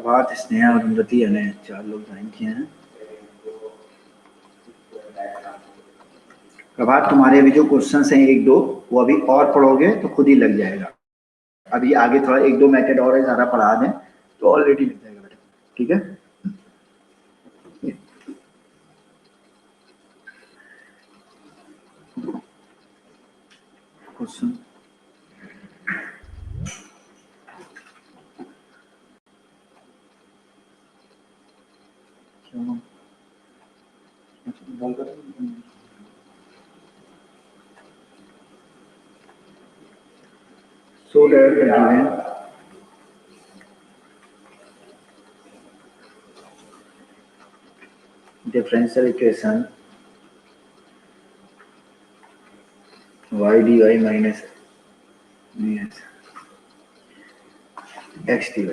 प्रभात, स्नेहा, अरुंधति, अनय 4 लोग ज्वाइन किए हैं। प्रभात, तुम्हारे अभी जो क्वेश्चंस हैं 1-2 वो अभी और पढ़ोगे तो खुद ही लग जाएगा। अभी आगे थोड़ा 1-2 मेथड और है, ज़्यादा पढ़ा दें तो ऑलरेडी लग जाएगा बेटा, ठीक है। Question so that the given differential equation y dy minus x dy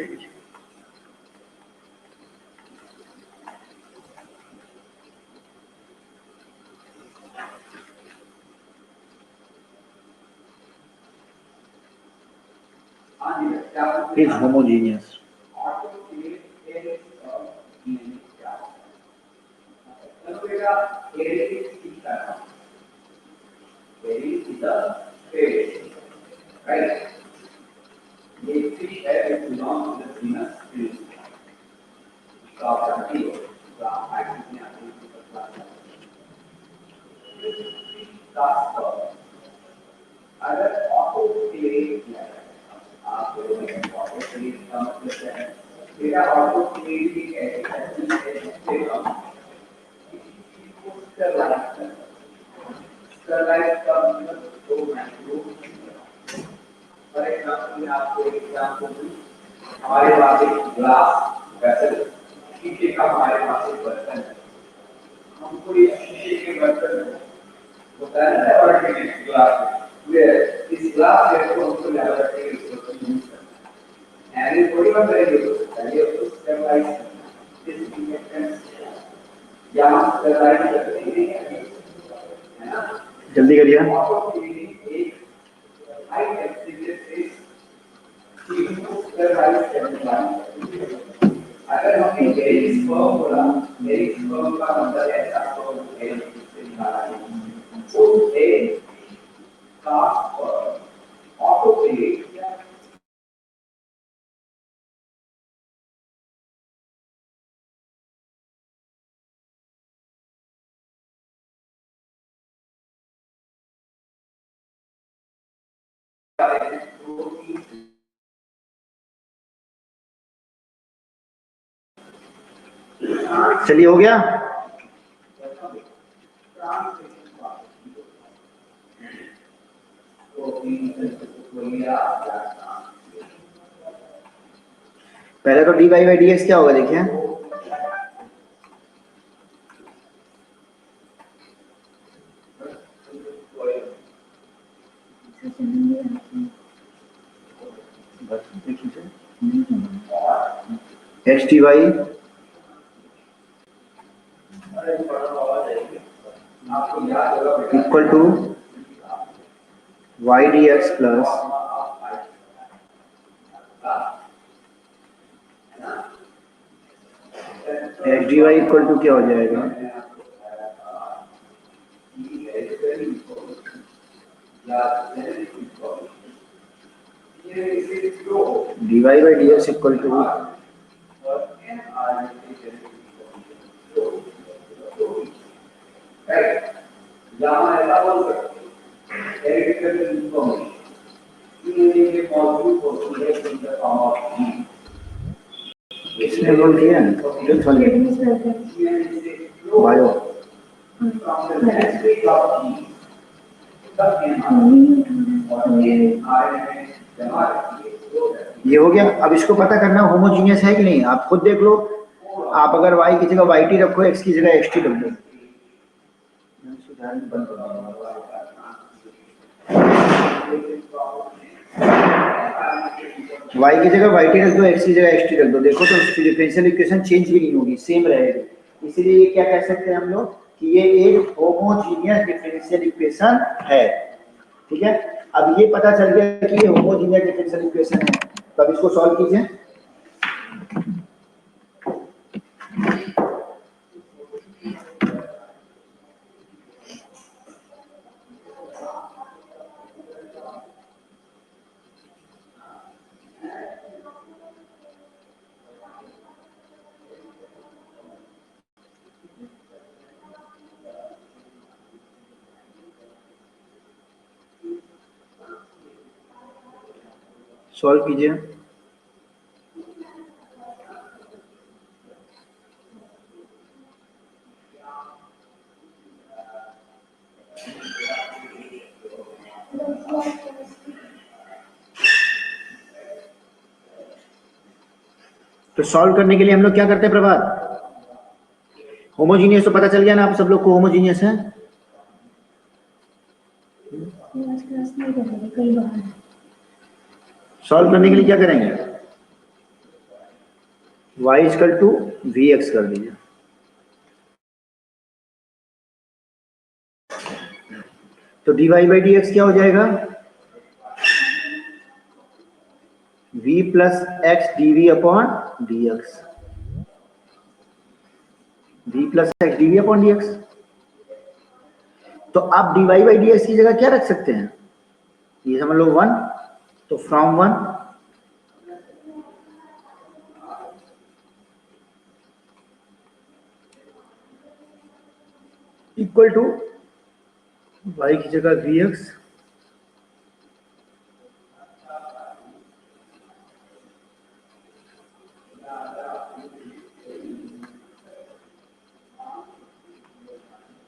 is homogeneous. हमारे पास एक ग्लास वेसल शीशे का हमारे पास एक बर्तन है, हमको ये शीशे के बर्तन होता है ना और ग्लास इस ग्लास को हमको याद रखने की जरूरत नहीं है। एंड थोड़ी बात करेंगे तो चलिए उसको स्टेबलाइज करना दिस रिएक्टेंस या स्टेबलाइज करते हैं है ना, जल्दी करिए। हाई टेम्परेचर से अगर हमने वेरी स्पर्म बोला, वेरी स्पर्म का मतलब ऐसा स्पर्म है जिससे निकाला है वो है का ऑटोप्लेट चलिए हो गया। पहले तो D Y by D X क्या होगा देखिए, X D Y equal to Y D x plus x D Y equal to क्या हो जाएगा, D Y by D x equal to किसने बोल दिया बायो ये हो गया। अब इसको पता करना होमोजीनियस है कि नहीं, आप खुद देख लो। आप अगर y की जगह वाई टी रखो, x की जगह एक्स टी रख दो, y की जगह वाई टी रख दो, x की जगह एक्स टी रख दो, देखो तो डिफरेंशियल इक्वेशन चेंज भी नहीं होगी, सेम रहेगी। इसलिए ये क्या कह सकते हैं हम लोग कि ये एक होमोजीनियस डिफरेंशियल इक्वेशन है, ठीक है। अब ये पता चल गया कि ये होमोजीनियस डिफरेंशियल इक्वेशन है, तो अब इसको सॉल्व कीजिए। सॉल्व कीजिए। तो सॉल्व करने के लिए हम लोग क्या करते हैं प्रभात? होमोजीनियस तो पता चल गया ना आप सब लोग को, होमोजीनियस है। सॉल्व करने के लिए क्या करेंगे? y equal to we X कर दीजिए। तो dy बाई डी एक्स क्या हो जाएगा? v plus x D we upon D X. v plus x D we upon D X. तो आप dy बाई डी एक्स की जगह क्या रख सकते हैं? ये समझ लो 1, तो फ्रॉम 1 इक्वल टू y की जगह v x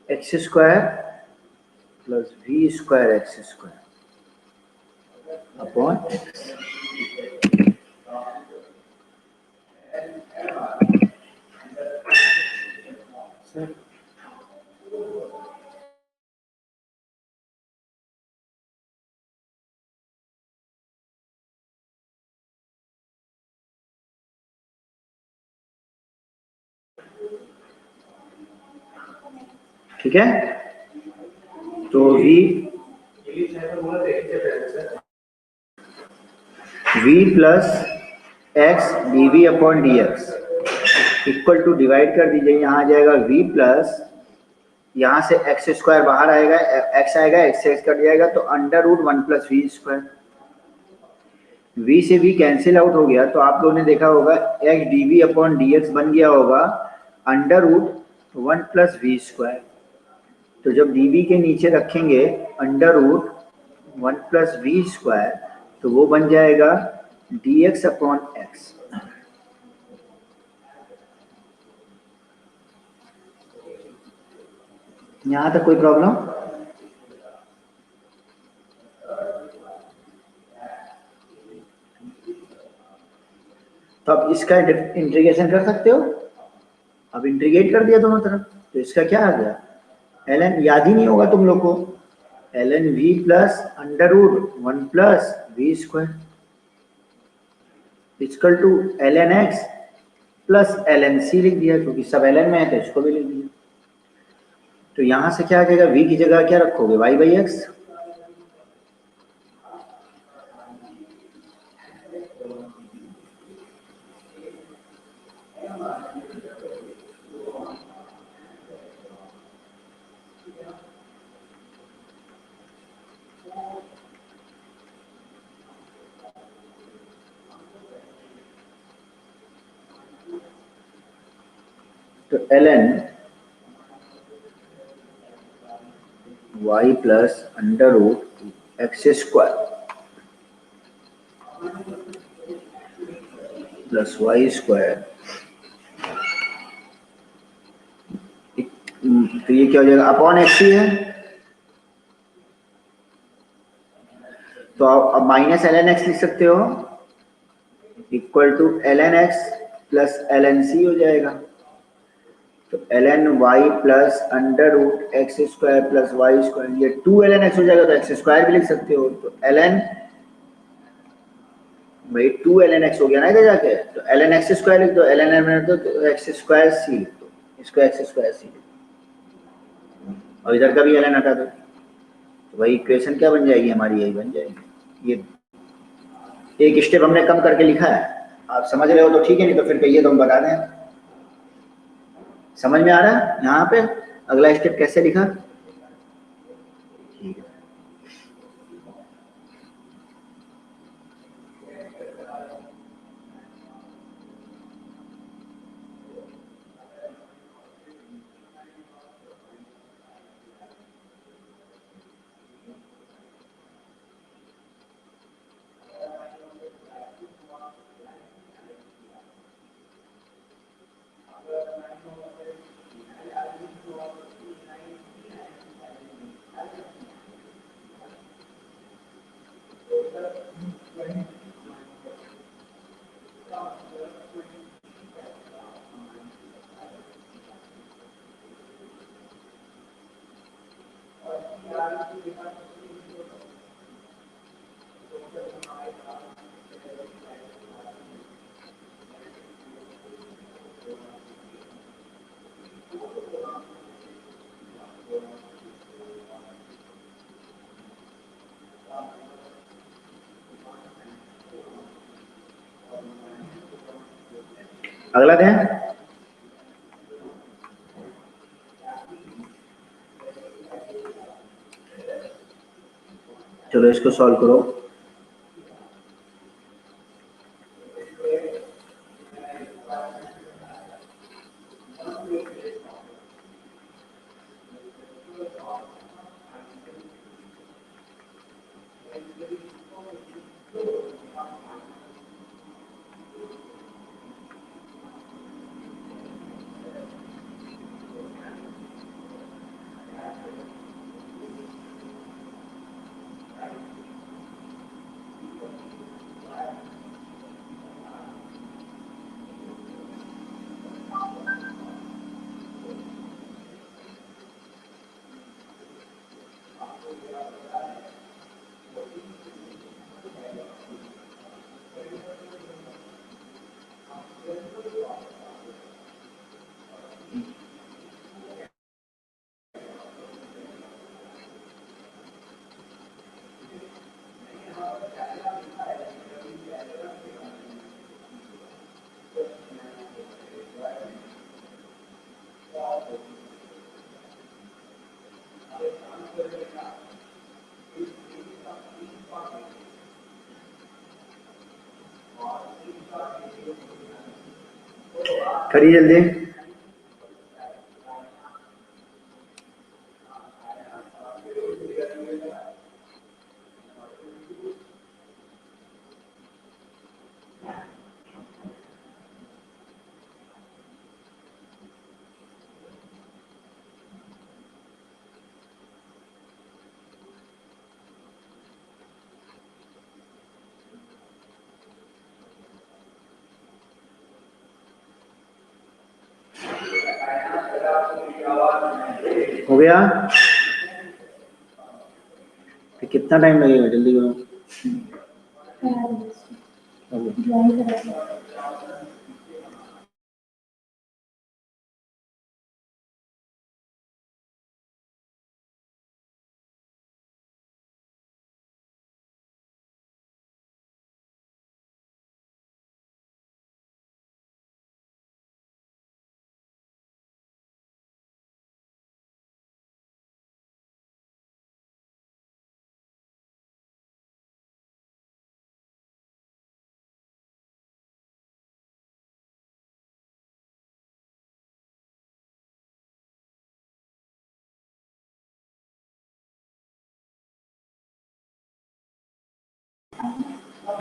x square plus v square x square upon x. ठीक है, तो v plus x D we upon D x equal to divide कर दीजिए, यहाँ आ जाएगा v प्लस, यहाँ से एक्स स्क्वायर बाहर आएगा, एक्स आएगा, एक्स से एक्स कट जाएगा, तो under root 1 plus v square. v से v कैंसिल आउट हो गया, तो आप लोगों ने देखा होगा x D we upon D x बन गया होगा under root 1 plus v square. तो जब dv के नीचे रखेंगे under root 1 plus v square, तो वो बन जाएगा dx अपॉन एक्स। यहां तक कोई प्रॉब्लम? तो अब इसका इंटीग्रेशन कर सकते हो। अब इंटीग्रेट कर दिया दोनों तरफ, तो इसका क्या आ गया? ln, याद ही नहीं होगा तुम लोग को, ln v plus under root 1 plus v square equal to ln x plus ln c लिख दिया, क्योंकि सब ln में है तो इसको भी लिख दिया। तो यहां से क्या आ जाएगा? v की जगह क्या रखोगे? y by x. तो ln y plus under root x square plus y square, तो ये क्या हो जाएगा? अपॉन एक्स ही है। तो अब माइनस ln x लिख सकते हो, equal to ln x plus ln c हो जाएगा। तो ln y plus under root x square plus y square, ये 2 ln x हो जाएगा, तो एक्स स्क्वायर भी लिख सकते हो। तो ln भाई 2 ln x हो गया ना इधर जाके, तो ln x स्क्वायर लिख दो, ln m तो एक्स स्क्वायर c लिख दो, इसको एक्स स्क्वायर c लिख दो, और इधर का भी ln हटा दो, तो भाई इक्वेशन क्या बन जाएगी हमारी? यही बन जाएगी। ये एक स्टेप हमने कम करके लिखा है, आप समझ रहे हो तो ठीक है, नहीं तो फिर कहिए तो हम बता दें। समझ में आ रहा है यहाँ पे अगला स्टेप कैसे लिखा? ठीक है, अगला दें, चलो इसको सॉल्व करो। करिए जल्दी। हो गया? तो कितना टाइम लगेगा, जल्दी करो।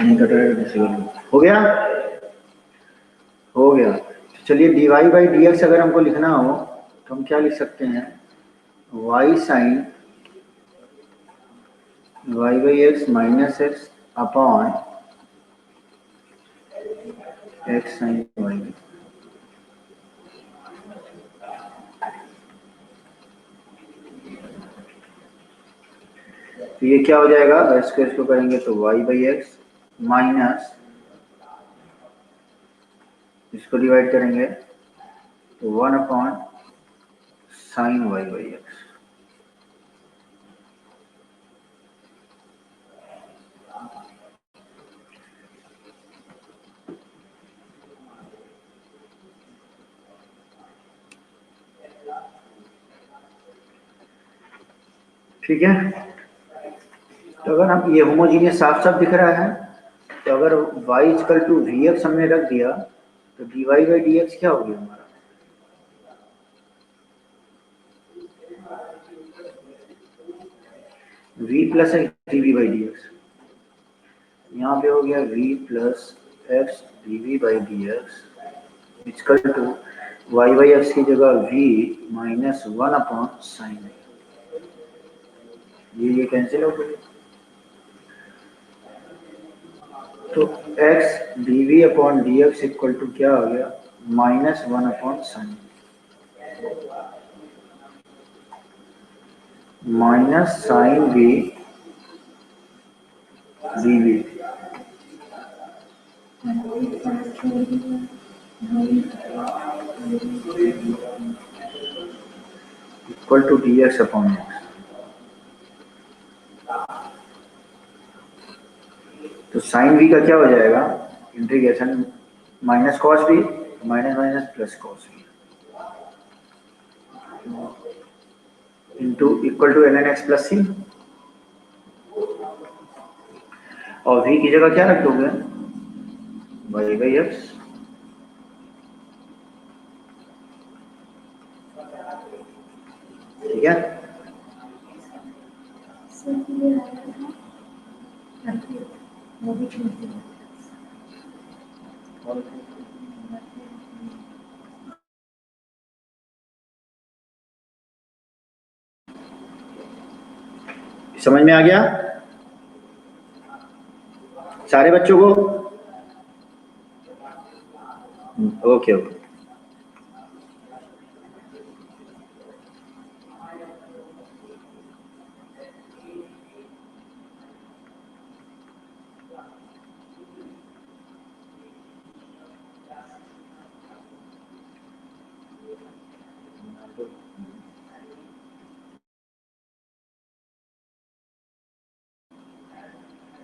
नहीं कट रहा है, हो गया? हो गया। तो चलिए dy बाई डी एक्स अगर हमको लिखना हो तो हम क्या लिख सकते हैं, y sine y by x minus x upon x sine y. तो ये क्या हो जाएगा, इसको करेंगे तो y बाई एक्स माइनस, इसको डिवाइड करेंगे तो 1 upon sine y by x. ठीक है, तो अगर हम ये होमोजीनियस साफ साफ दिख रहा है, तो अगर y equal to we x हमने रख दिया तो dy बाई डी एक्स क्या हो गया हमारा, v plus x D v by D x. यहाँ पे हो गया v plus x D v by D x equal to y by x की जगह v माइनस 1 अपॉन साइन। ये कैंसिल हो गया। तो x dv upon dx equal to क्या हो गया, -1 upon sine, minus sine v dv equal to dx upon x। तो साइन v का क्या हो जाएगा, integration minus cos v, minus minus plus cos v into equal to ln x plus c, और v की जगह क्या रख दोगे, y बाई एक्स। ठीक है, समझ में आ गया सारे बच्चों को? Okay okay.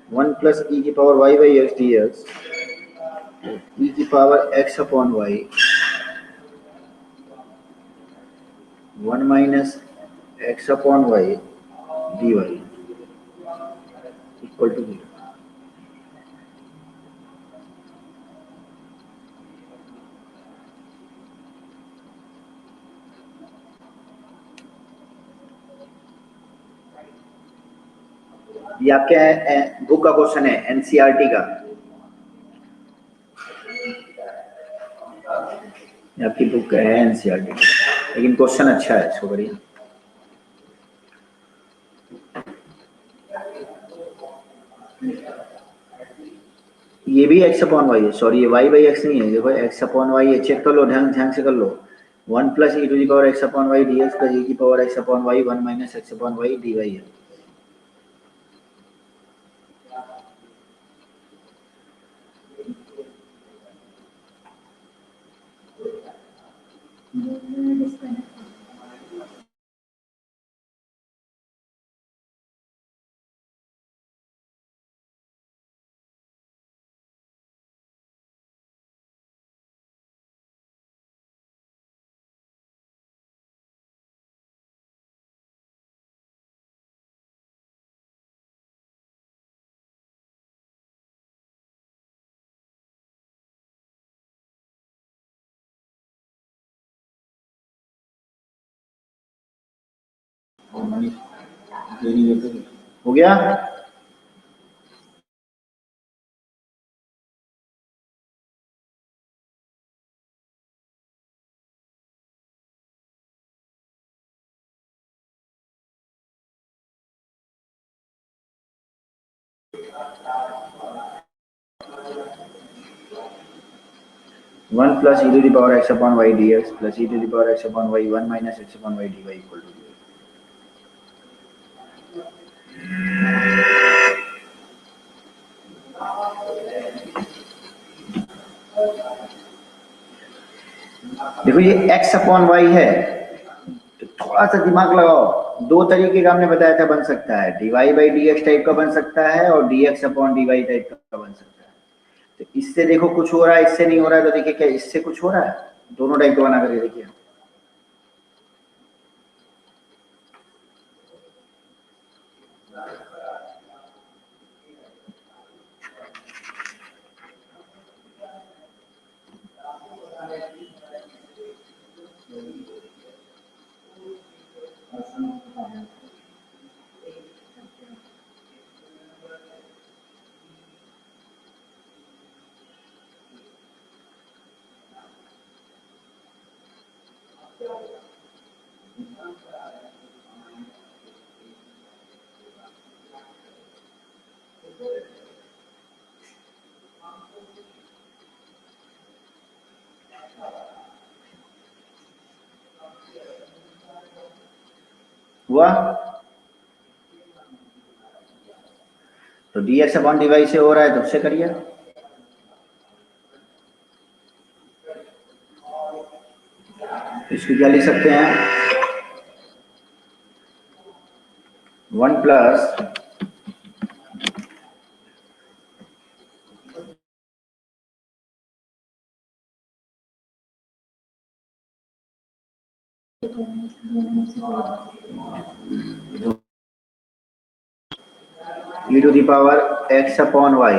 One plus e की power y by x d x, e की power x upon y, one minus x upon y d Y equal to 0। ये आपके बुक का क्वेश्चन है, एनसीईआरटी का, ये आपकी बुक है एनसीईआरटी, लेकिन क्वेश्चन अच्छा है, इसको बढ़िया। ये भी एक्स अपॉन वाई है, सॉरी ये वाई बाई एक्स नहीं है, देखो एक्स अपॉन वाई है, चेक कर लो, ध्यान ध्यान से कर लो। One plus e to the power x upon y D x plus e की power x upon y, one minus x upon y d y है। हो गया? One plus e to the power x upon y D x plus e to the power x upon y, one minus x upon y d Y equal to 0। देखो ये x upon y है, तो थोड़ा सा दिमाग लगाओ, दो तरीके का हमने बताया था बन सकता है, d Y by D x type का बन सकता है और d x upon d y type का बन सकता है। तो इससे देखो कुछ हो रहा है, इससे नहीं हो रहा है, तो देखिए क्या इससे कुछ हो रहा है, दोनों टाइप का बना करके देखिए। हुआ? तो dx अपॉन dy से हो रहा है तो उससे करिए। इसको क्या लिख सकते हैं? 1 plus e to the power x upon y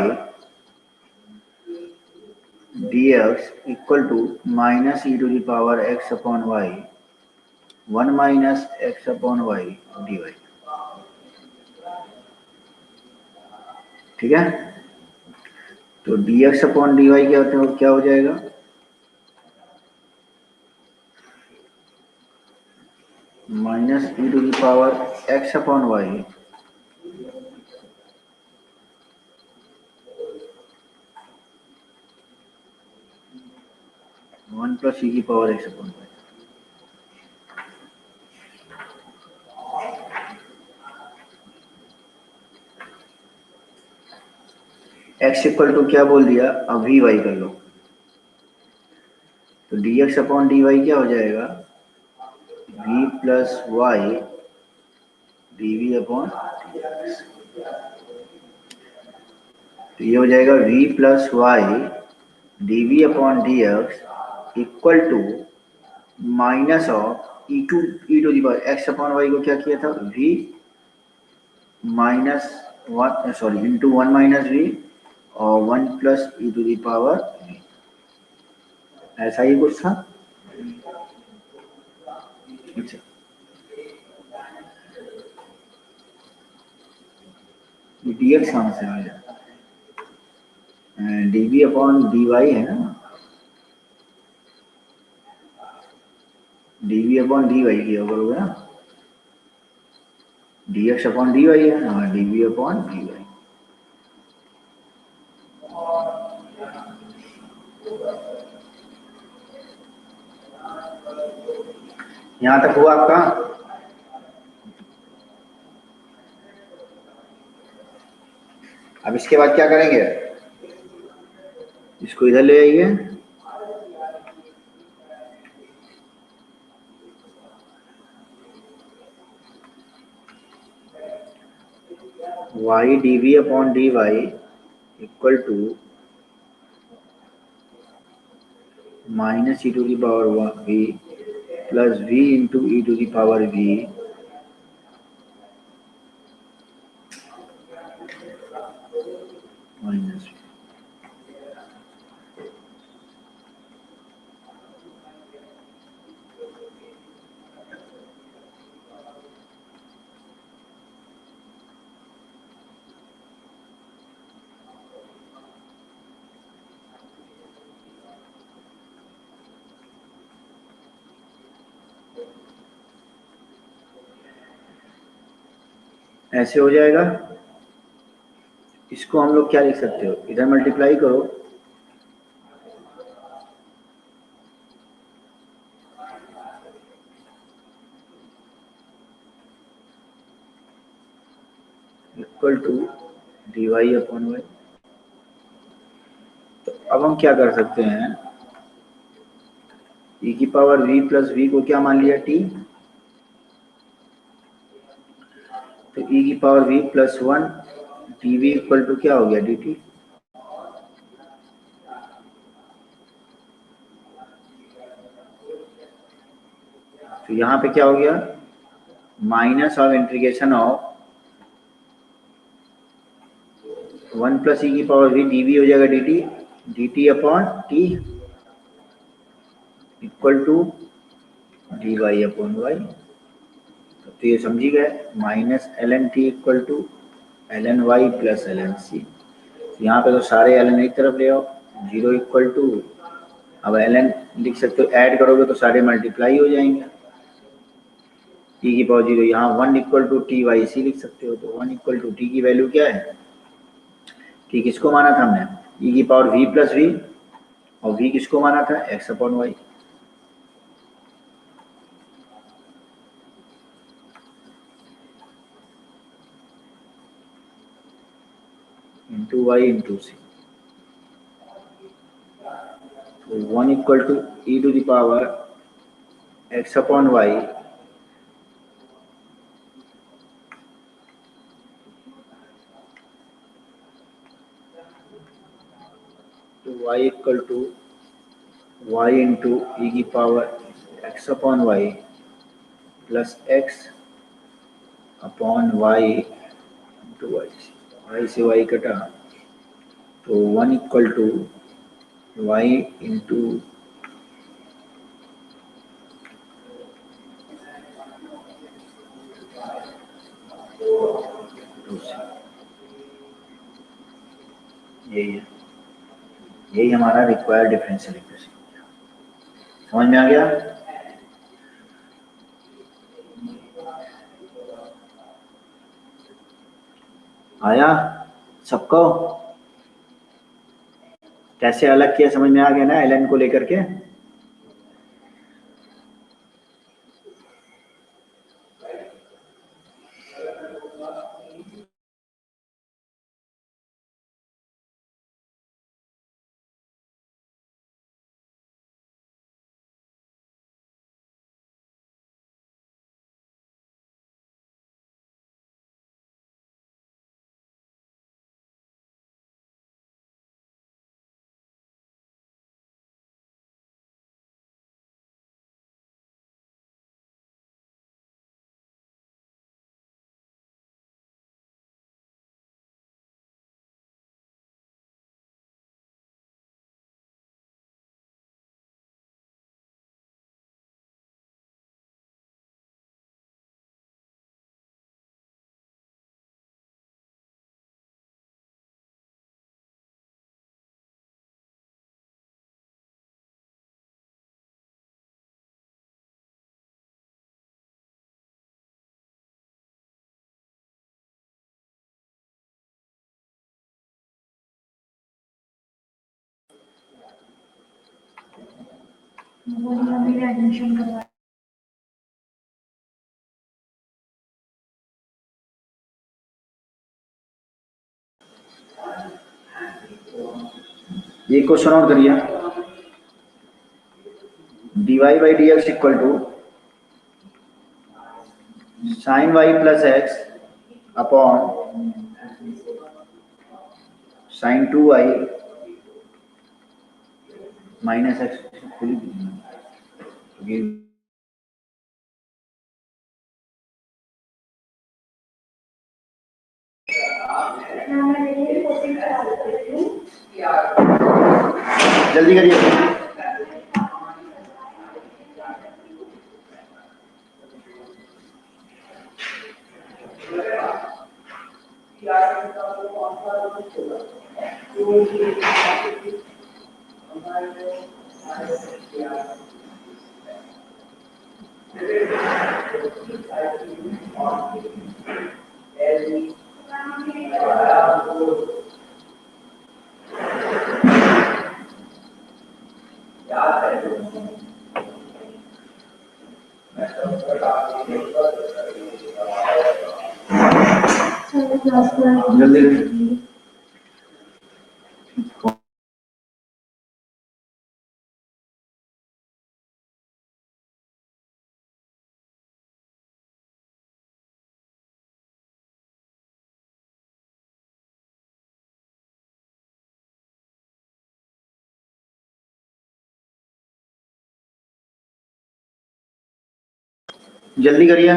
dx equal to minus e to the power x upon y 1 minus x upon y dy। ठीक है, तो dx अपॉन dy क्या हो जाएगा? Minus e to the power x upon y 1 plus e की power x upon y। x equal to क्या बोल दिया? अब वी वाई कर लो, तो dx अपॉन dy क्या हो जाएगा? v plus y dv upon, तो ये हो जाएगा v plus y dv upon dx equal to minus of e to the power x upon y को क्या किया था? v minus 1 sorry into 1 minus v और 1 plus e to the power v। ऐसा ही कुछ था। अच्छा, dx कहाँ से आ गया? dv अपॉन dy है ना, dv अपॉन dy किया करोगे ना, dx अपॉन dy है ना, dv अपॉन dy। यहाँ तक हुआ आपका? अब इसके बाद क्या करेंगे? इसको इधर ले आइए, y dv upon dy equal to minus e to the power v plus v into e to the power v minus. ऐसे हो जाएगा। इसको हम लोग क्या लिख सकते हो? इधर मल्टीप्लाई करो, equal to dy upon y. तो अब हम क्या कर सकते हैं? e की पावर v प्लस v को क्या मान लिया? t। तो e की power v plus 1 dv equal to क्या हो गया? dt। तो यहाँ पे क्या हो गया? Minus of integration of 1 plus e की पावर v dv हो जाएगा dt, dt upon t equal to dy upon y. तो ये समझी गए, minus ln t equal to ln y plus ln c। यहाँ पे तो सारे ln एक तरफ ले आओ, जीरो इक्वल टू, अब ln लिख सकते हो, ऐड करोगे तो सारे मल्टीप्लाई हो जाएंगे। t की पावर जीरो, यहाँ 1 equal to t y c लिख सकते हो, तो 1 इक्वल टू टी की वैल्यू क्या है? t किसको माना था हमने? e की पावर v प्लस v, और v किसको माना था? x upon y. Into y into c. तो 1 equal to e to the power x upon y तो y equal to y into e की power x upon y plus x upon y into Y से Y कटा तो 1 equal to y into यही है, यही हमारा रिक्वायर्ड डिफरेंशियल इक्वेशन। समझ में आ गया? आया सबको? कैसे अलग किया समझ में आ गया ना एल को लेकर के? एडमिशन करवा ये क्वेश्चन और करिए, dy by D x equal to sine y plus x upon sine 2y minus x. जल्दी करिए। जल्दी करिए। जल्दी करिए।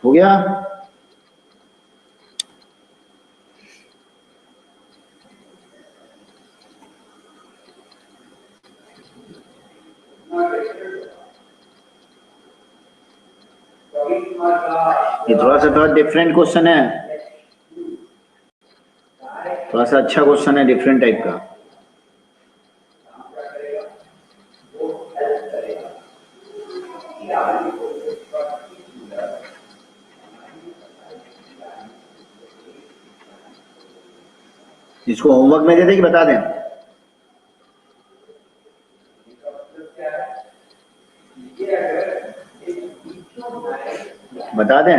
हो गया? ये थोड़ा डिफरेंट क्वेश्चन है, थोड़ा सा अच्छा क्वेश्चन है, डिफरेंट टाइप का। इसको होमवर्क में दे दे कि बता दें? बता दें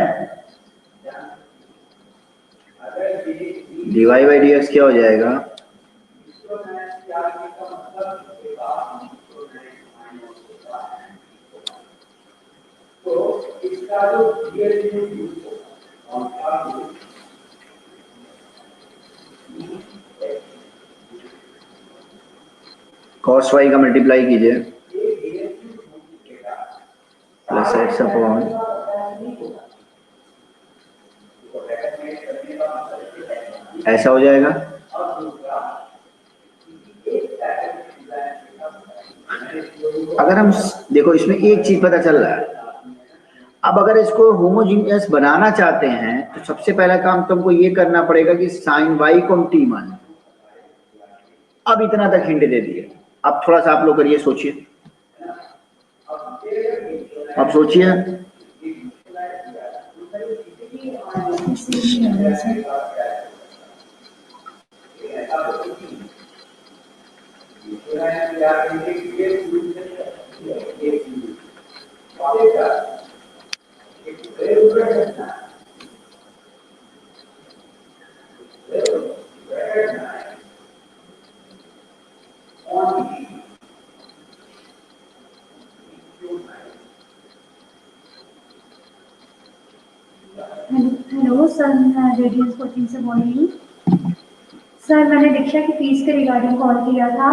dy बाई dx क्या हो जाएगा? cos y का मल्टीप्लाई कीजिए प्लस एक्स अपॉन ऐसा हो जाएगा। अगर हम देखो इसमें एक चीज पता चल रहा है, अब अगर इसको होमोजीनियस बनाना चाहते हैं तो सबसे पहला काम तुमको ये करना पड़ेगा कि साइन वाई को हम टी मान। अब इतना तक हिंट दे दिए, अब थोड़ा सा आप लोग करिए, सोचिए, अब सोचिए। हेलो सर, मैं रेडियंस कोचिंग से बोल रही हूँ। सर मैंने दीक्षा की फीस के रिगार्डिंग कॉल किया था।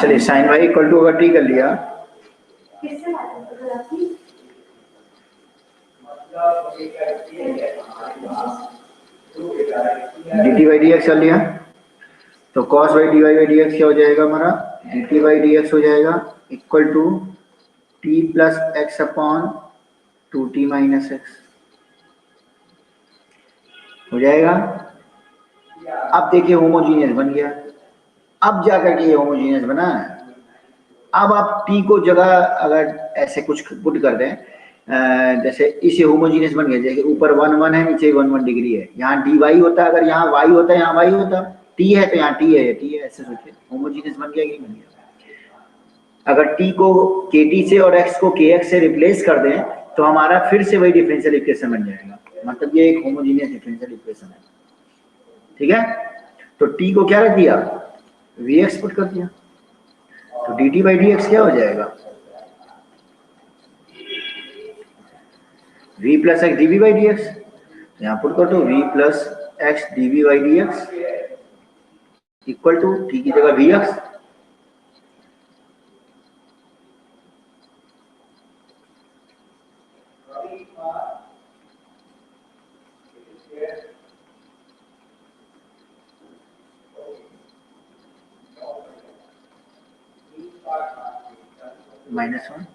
चलिए साइन वाई इक्वल टू अगर टी कर लिया, dt बाई dx कर लिया, तो cos by dy by dx क्या हो जाएगा हमारा? dt बाई dx हो जाएगा equal to t plus x upon 2t minus x हो जाएगा। अब देखिए होमोजीनियस बन गया, अब जाकर के ये होमोजीनियस बना है। अब आप t को जगह अगर ऐसे कुछ पुट कर दें, जैसे इसे होमोजीनियस बन गया, जैसे ऊपर 1 1 है, नीचे 1 1 डिग्री है, यहाँ dy होता है, अगर यहाँ y होता है यहाँ y होता, t है तो यहाँ t है, ये t है, ऐसे सोचिए होमोजीनियस बन गया कि नहीं बन गया। अगर t को kt से और x को kx से रिप्लेस कर दें तो हमारा फिर से वही डिफरेंशियल इक्वेशन बन जाएगा, मतलब ये एक होमोजीनियस डिफरेंशियल इक्वेशन है। ठीक है, तो t को क्या रख दिया? vx पुट कर दिया, तो dt बाई dx क्या हो जाएगा? v plus x dv by dx, यहाँ पुट कर दो v plus x dv by dx equal to t की जगह vx, -1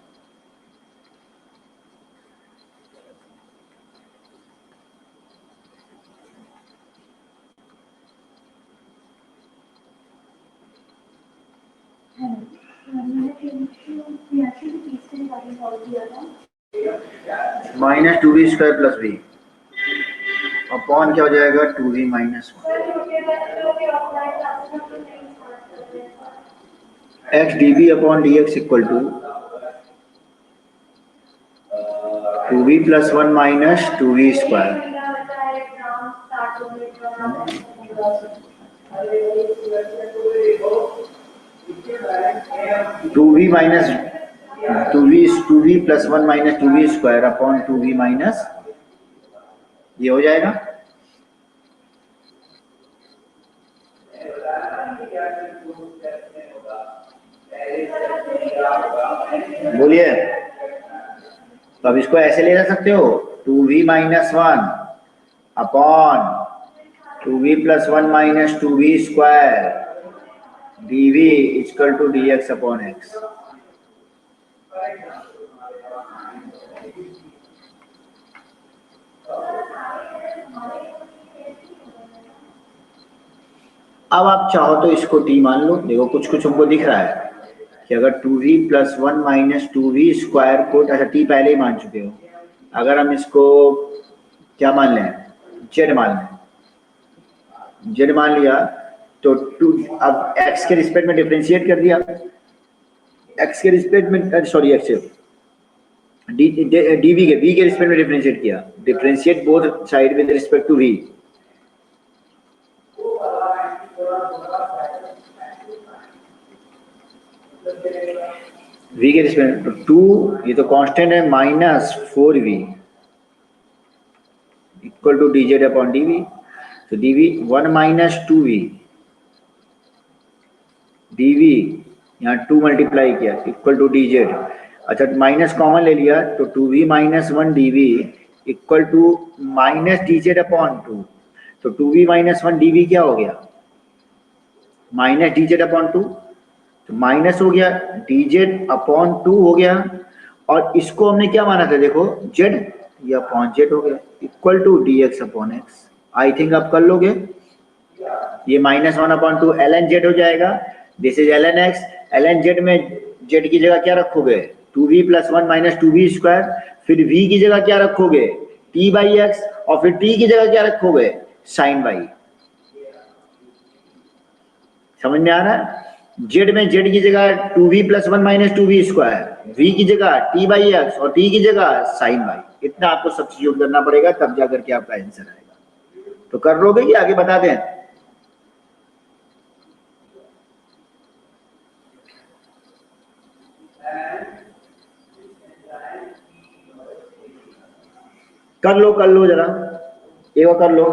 minus 2v square plus v upon क्या हो जाएगा? 2v minus 1 x dv upon dx equal to 2v plus 1 minus 2v square, 2v minus two v plus 1 minus two v square upon two v minus, ये हो जाएगा। बोलिए, तो अब इसको ऐसे ले जा सकते हो, two v minus one upon two v plus one minus two v square d v equal to d x upon x. अब आप चाहो तो इसको टी मान लो। देखो कुछ कुछ हमको दिख रहा है कि अगर two v plus one minus two v square को, अच्छा टी पहले ही मान चुके हो, अगर हम इसको क्या मान लें, जेड मान लें, जेड मान लिया तो टू, अब एक्स के रिस्पेक्ट में डिफरेंशिएट कर दिया, एक्स के रिस्पेक्ट में, सॉरी एक्स डी वी के रिस्पेक्ट में डिफरेंशिएट किया, differentiate both side with respect to v. V के रिस्पेक्ट तो टू, ये तो कांस्टेंट है, minus four v equal to d z upon d v. तो d v one minus two v d v, यहाँ two multiply किया equal to d z. अच्छा minus common ले लिया तो two v minus one d v equal to minus d z upon two. तो two v minus one d v क्या हो गया, minus d z upon two, तो माइनस हो गया डी जेड अपॉन टू हो गया, और इसको हमने क्या माना था, देखो जेड, ये अपॉन जेड हो गया equal to d x upon x. I think आप कर लोगे, ये minus one upon two l n z हो जाएगा, this is l n x. L n z में जेड की जगह क्या रखोगे, two v plus one minus two v square, फिर वी की जगह क्या रखोगे, टी बाई एक्स, और फिर टी की जगह क्या रखोगे, साइन बाई। समझ में आ रहा है, जेड में जेड की जगह two v plus one minus two v square, v की जगह टी बाई एक्स और टी की जगह साइन बाई। इतना आपको सब्स्टिट्यूट करना पड़ेगा, तब जाकर के आपका आंसर आएगा। तो कर लोगे कि आगे बता दें, कर लो जरा, एक बार कर लो।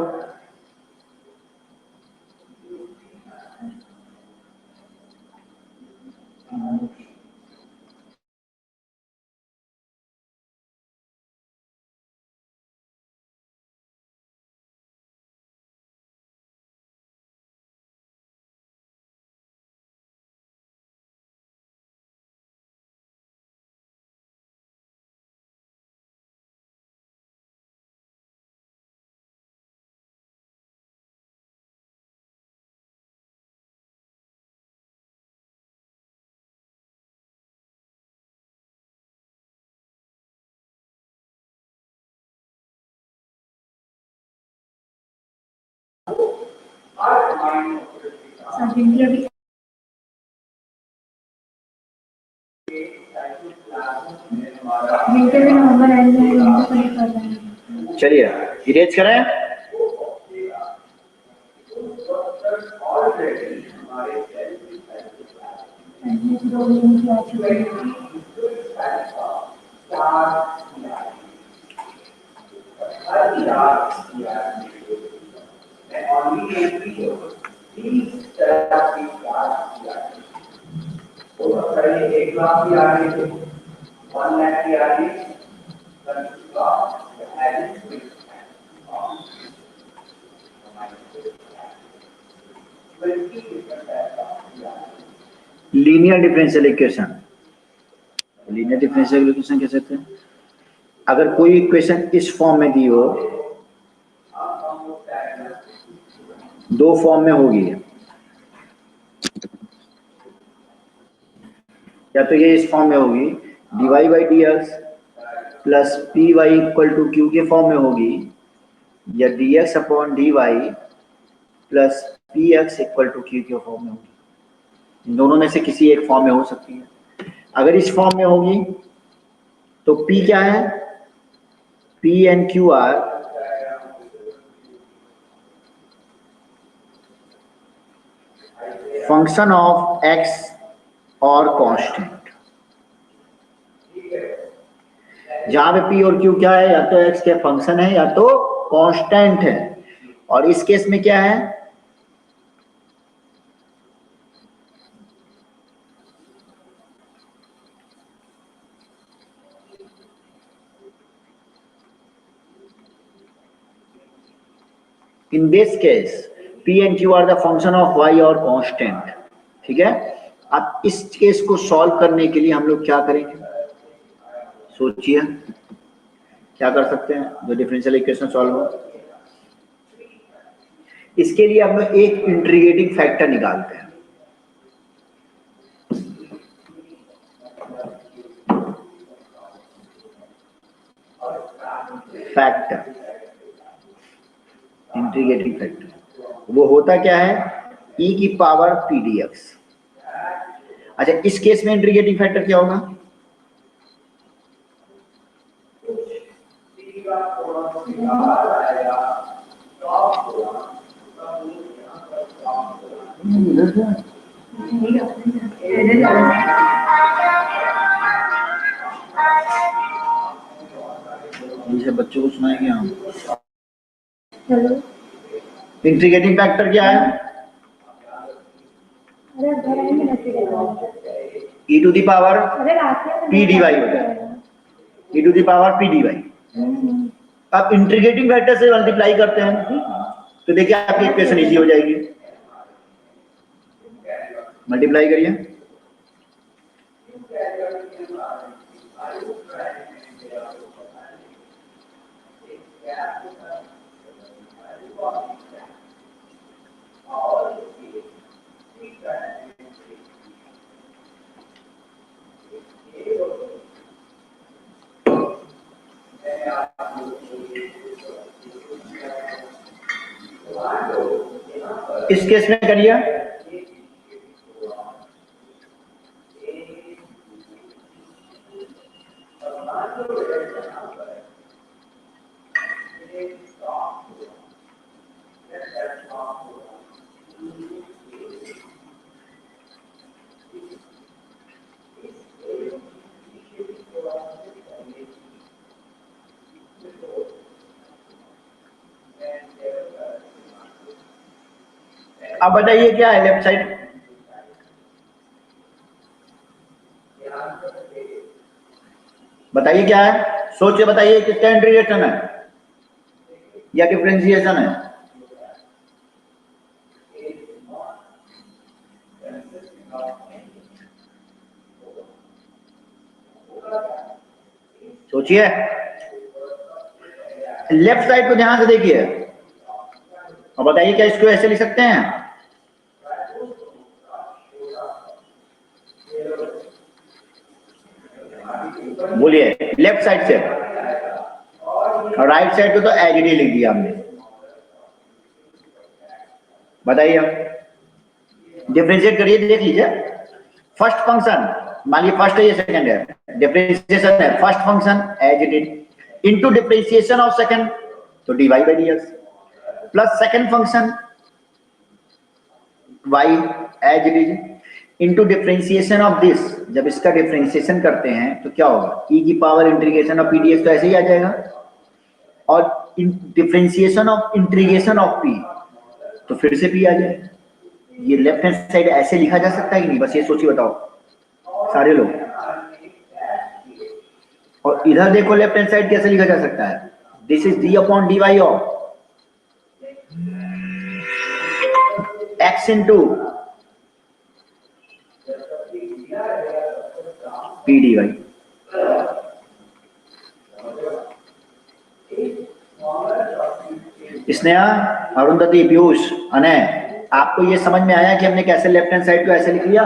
सर जिनकी अभी जिनके भी नंबर आएंगे उनको कनेक्ट कर देंगे। चलिए इरेज करें। दो लिंक आ चुके हैं। एक लाख की आ रही है, 1 लाख की आ रही है, linear differential equation, linear differential equation कह सकते हैं। अगर कोई इक्वेशन इस फॉर्म में दी हो, दो फॉर्म में होगी, या तो ये इस फॉर्म में होगी, d Y by D x plus p y equal to q के फॉर्म में होगी, या d x upon d y plus p x equal to q के फॉर्म में होगी। इन दोनों में से किसी एक फॉर्म में हो सकती है। अगर इस फॉर्म में होगी तो P क्या है, P and Q are function of x और कांस्टेंट। जहां पे पी और क्यू क्या है, या तो एक्स के फंक्शन है या तो कांस्टेंट है। और इस केस में क्या है, in this case p and q are the function of y और कांस्टेंट। ठीक है, अब इस केस को सॉल्व करने के लिए हम लोग क्या करेंगे, सोचिए क्या कर सकते हैं जो डिफरेंशियल इक्वेशन सॉल्व हो। इसके लिए हम लोग एक इंटीग्रेटिंग फैक्टर निकालते हैं। फैक्टर, इंटीग्रेटिंग फैक्टर वो होता क्या है, e की पावर पी डी एक्स। अच्छा, इस केस में इंटीग्रेटिंग फैक्टर क्या होगा, जिसे बच्चों को सुनाएंगे हम। हेलो। इंटीग्रेटिंग फैक्टर क्या है, अरे घर आएंगे ना फिर e टू दी पावर अरे रात में पी डी वाई होता है, e to the power p d y. अब इंटीग्रेटिंग फैक्टर से मल्टीप्लाई करते हैं तो देखिए आपकी इक्वेशन इजी हो जाएगी। मल्टीप्लाई करिए, इस केस में करिए, अब बताइए क्या है लेफ्ट साइड, बताइए क्या है, सोचिए बताइए किसका इंटीग्रेशन है या डिफरेंशिएशन है। सोचिए, लेफ्ट साइड को ध्यान से देखिए और बताइए क्या इसको ऐसे लिख सकते हैं, बोलिए लेफ्ट साइड से, और राइट साइड को तो एज इट इज लिख दिया हमने। बताइए, डिफरेंशिएट करिए, देख लीजिए। फर्स्ट फंक्शन, मान लीजिए फर्स्ट है ये सेकंड है, डिफरेंशिएशन है first function as it is into differentiation of second तो dy by dx plus second function y as it is into differentiation of this, जब इसका डिफरेंशिएशन करते हैं तो क्या होगा, e की पावर इंटीग्रेशन ऑफ pdx तो ऐसे ही आ जाएगा, और differentiation of integration of p तो फिर से p आ जाएगा। ये लेफ्ट हैंड साइड ऐसे लिखा जा सकता है कि नहीं, बस ये सोचिए बताओ सारे लोग। और इधर देखो लेफ्ट हैंड साइड कैसे लिखा जा सकता है, this is d upon dy of x into p d y. Sneha, Arundhati, Piyush, Anay, आपको ये समझ में आया कि हमने कैसे लेफ्ट हैंड साइड को ऐसे लिख लिया।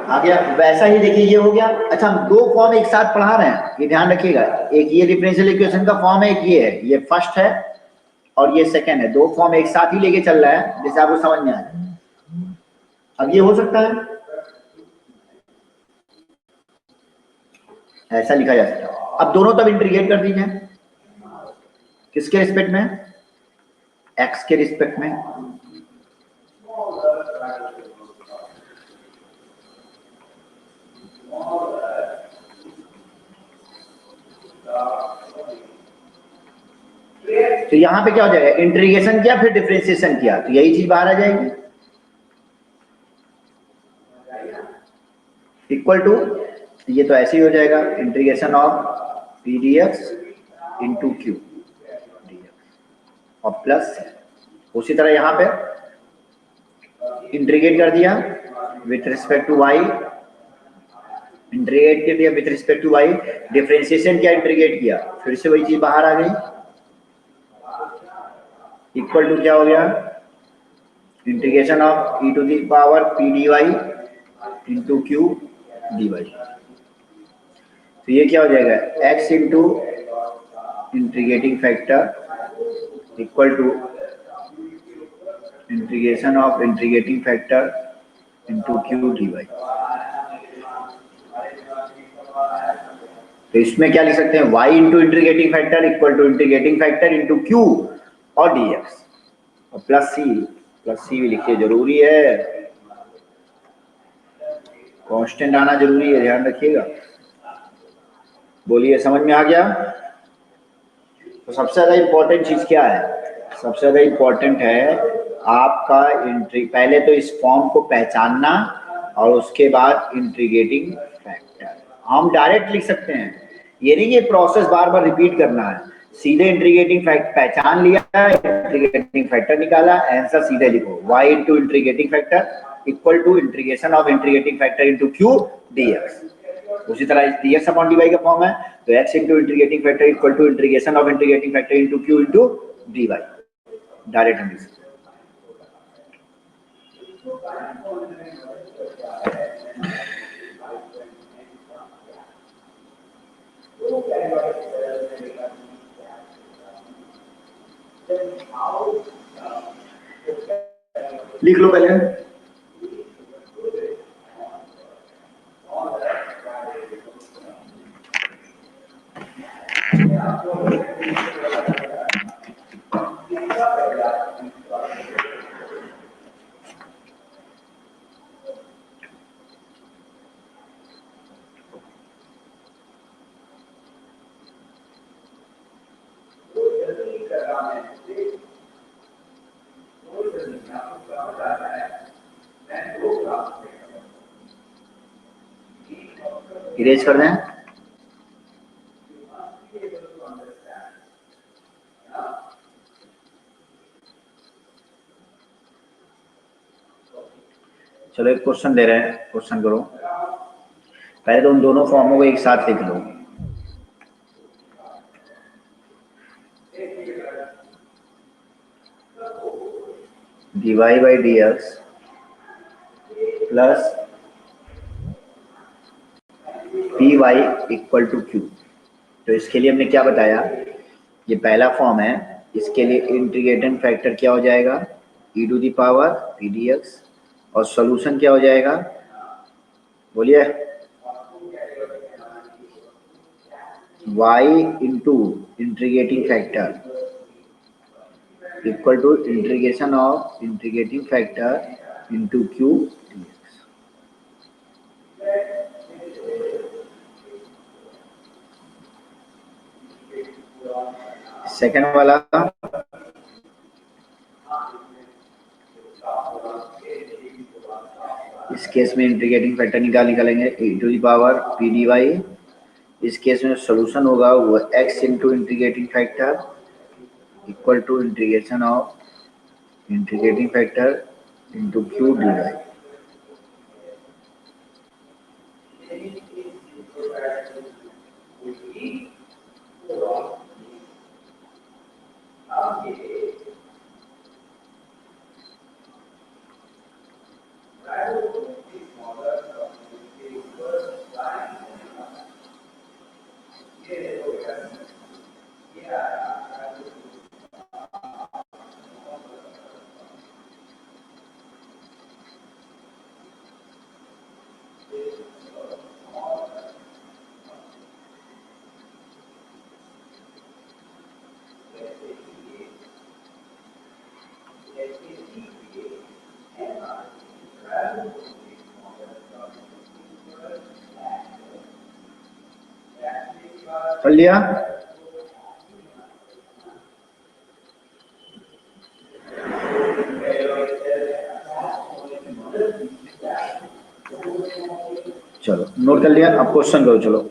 आ गया, वैसा ही देखिए ये हो गया। अच्छा, हम दो फॉर्म एक साथ पढ़ा रहे हैं, ये ध्यान रखिएगा, एक ये डिफरेंशियल इक्वेशन का फॉर्म है, एक ये है, ये फर्स्ट है और ये सेकंड है, दो फॉर्म एक साथ ही लेके चल रहा है जैसे आपको समझ में आया। अब ये हो सकता है ऐसा लिखा जा सकता है। अब दोनों तब इंटीग्रेट कर दीजिए, किसके रिस्पेक्ट में, x के रिस्पेक्ट में। तो यहाँ पे क्या हो जाएगा, इंटीग्रेशन किया फिर डिफरेंशिएशन किया तो यही चीज बाहर आ जाएगी, इक्वल टू, ये तो ऐसे ही हो जाएगा integration of p d x into q d x और प्लस, उसी तरह यहाँ पे इंटीग्रेट कर दिया with respect to y, integrate कर दिया with respect to y, differentiation क्या इंटीग्रेट किया, फिर से वही चीज बाहर आ गई, इक्वल टू क्या हो गया, integration of e to the power p d y into q d y. तो ये क्या हो जाएगा, x into integrating factor equal to integration of integrating factor into q d y. तो इसमें क्या लिख सकते हैं, y into integrating factor equal to integrating factor into q और dx और प्लस सी भी लिखिए, जरूरी है, कांस्टेंट आना जरूरी है, ध्यान रखिएगा। बोलिए समझ में आ गया। तो सबसे ज्यादा इंपॉर्टेंट चीज क्या है, सबसे ज्यादा इंपॉर्टेंट है आपका पहले तो इस फॉर्म को पहचानना और उसके बाद इंटीग्रेटिंग फैक्टर। हम डायरेक्ट लिख सकते हैं, ये नहीं ये प्रोसेस बार बार रिपीट करना है, सीधे इंटीग्रेटिंग फैक्टर पहचान लिया, इंटीग्रेटिंग फैक्टर निकाला, आंसर सीधे लिखो, y into integrating factor equal to integration of integrating factor into q dx। उसी तरह dx अपॉन dy का फॉर्म है, तो x into integrating factor equal to integration of integrating factor into q into dy, direct हम लिख सकते हैं। लिख लो पहले, इरेज कर दें। चलो एक क्वेश्चन दे रहे हैं, क्वेश्चन करो। पहले तो उन दोनों फॉर्मों को एक साथ लिख लो, dy by dx plus p y equal to q. तो इसके लिए हमने क्या बताया, ये पहला फॉर्म है, इसके लिए इंटीग्रेटिंग फैक्टर क्या हो जाएगा, e to the power p d x और सॉल्यूशन क्या हो जाएगा, बोलिए, y into integrating factor equal to integration of integrating factor into q dx। Second वाला, इस केस में इंटीग्रेटिंग फैक्टर निकालेंगे e to the power p d y, इस केस में सॉल्यूशन होगा वो x into integrating factor equal to integration of integrating factor into q d y. कर लिया। नोट कर लिया? अब क्वेश्चन करो, चलो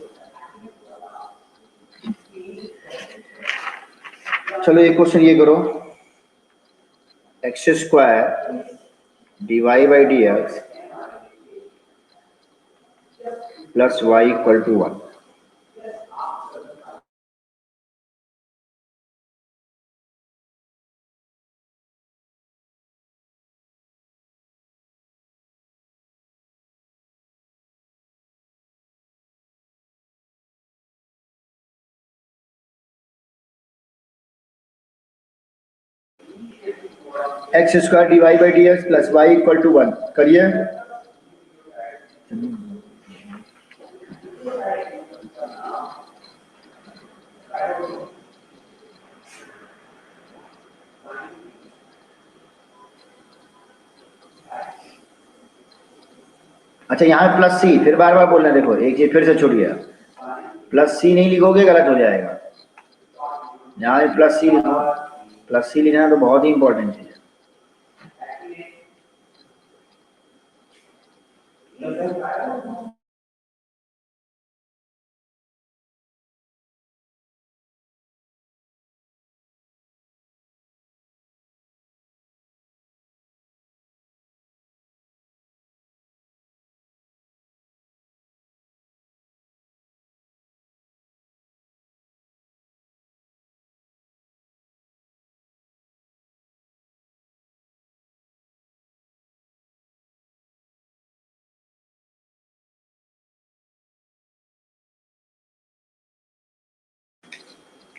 चलो एक क्वेश्चन ये करो, x square d Y by D x plus y equal to 1। X square d Y by D x plus y equal to 1 करिए। अच्छा यहाँ प्लस सी, फिर बार बार बोलना, देखो एक चीज फिर से छोड़िए, प्लस सी नहीं लिखोगे गलत हो जाएगा। यहाँ प्लस सी लिखो, प्लस सी लिखना तो बहुत ही इंपॉर्टेंट चीज है।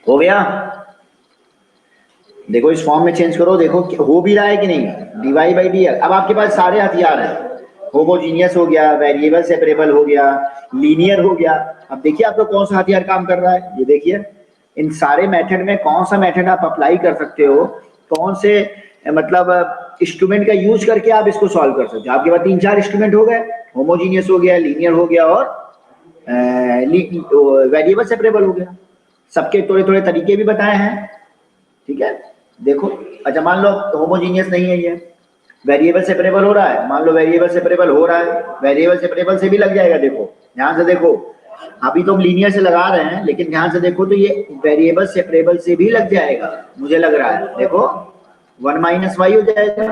हो गया? देखो इस फॉर्म में चेंज करो, देखो हो भी रहा है कि नहीं, डी वाई बाई डी। अब आपके पास सारे हथियार हैं, होमोजीनियस हो गया, वेरिएबल सेपरेबल हो गया, लीनियर हो गया। अब देखिए आपको कौन सा हथियार काम कर रहा है, ये देखिए इन सारे मेथड में कौन सा मेथड आप अप्लाई कर सकते हो, कौन से मतलब इंस्ट्रूमेंट का यूज करके आप इसको सॉल्व कर सकते हो। आपके पास 3-4 इंस्ट्रूमेंट हो गए, होमोजीनियस हो गया, लीनियर हो गया और वेरिएबल सेपरेबल हो गया। सबके थोड़े थोड़े तरीके भी बताए हैं, ठीक है। देखो अच्छा मान लो होमोजीनियस नहीं है, ये वेरिएबल सेपरेबल हो रहा है, मान लो वेरिएबल सेपरेबल हो रहा है, वेरिएबल सेपरेबल से भी लग जाएगा। देखो ध्यान से देखो, अभी तो हम लीनियर से लगा रहे हैं, लेकिन ध्यान से देखो तो ये वेरिएबल सेपरेबल से भी लग जाएगा, मुझे लग रहा है। देखो 1 माइनस वाई हो जाएगा,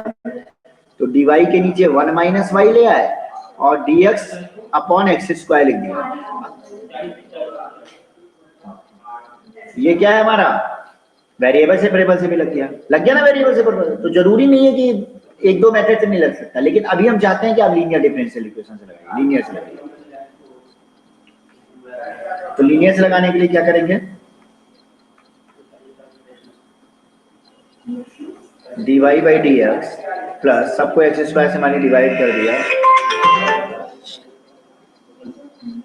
तो डी वाई के नीचे 1 माइनस वाई ले आए और d x upon x square लिख दिया। ये क्या है हमारा, वेरिएबल सेपरेबल से भी लग गया ना वेरिएबल सेपरेबल। तो जरूरी नहीं है कि एक दो मेथड से नहीं लग सकता, लेकिन अभी हम चाहते हैं कि आप लीनियर डिफरेंशियल इक्वेशन से लगाइए, लीनियर से लगाइए। तो लीनियर से लगाने के लिए क्या करेंगे, d Y by D x plus सबको एक्स स्क्वायर से मानी डिवाइड कर दिया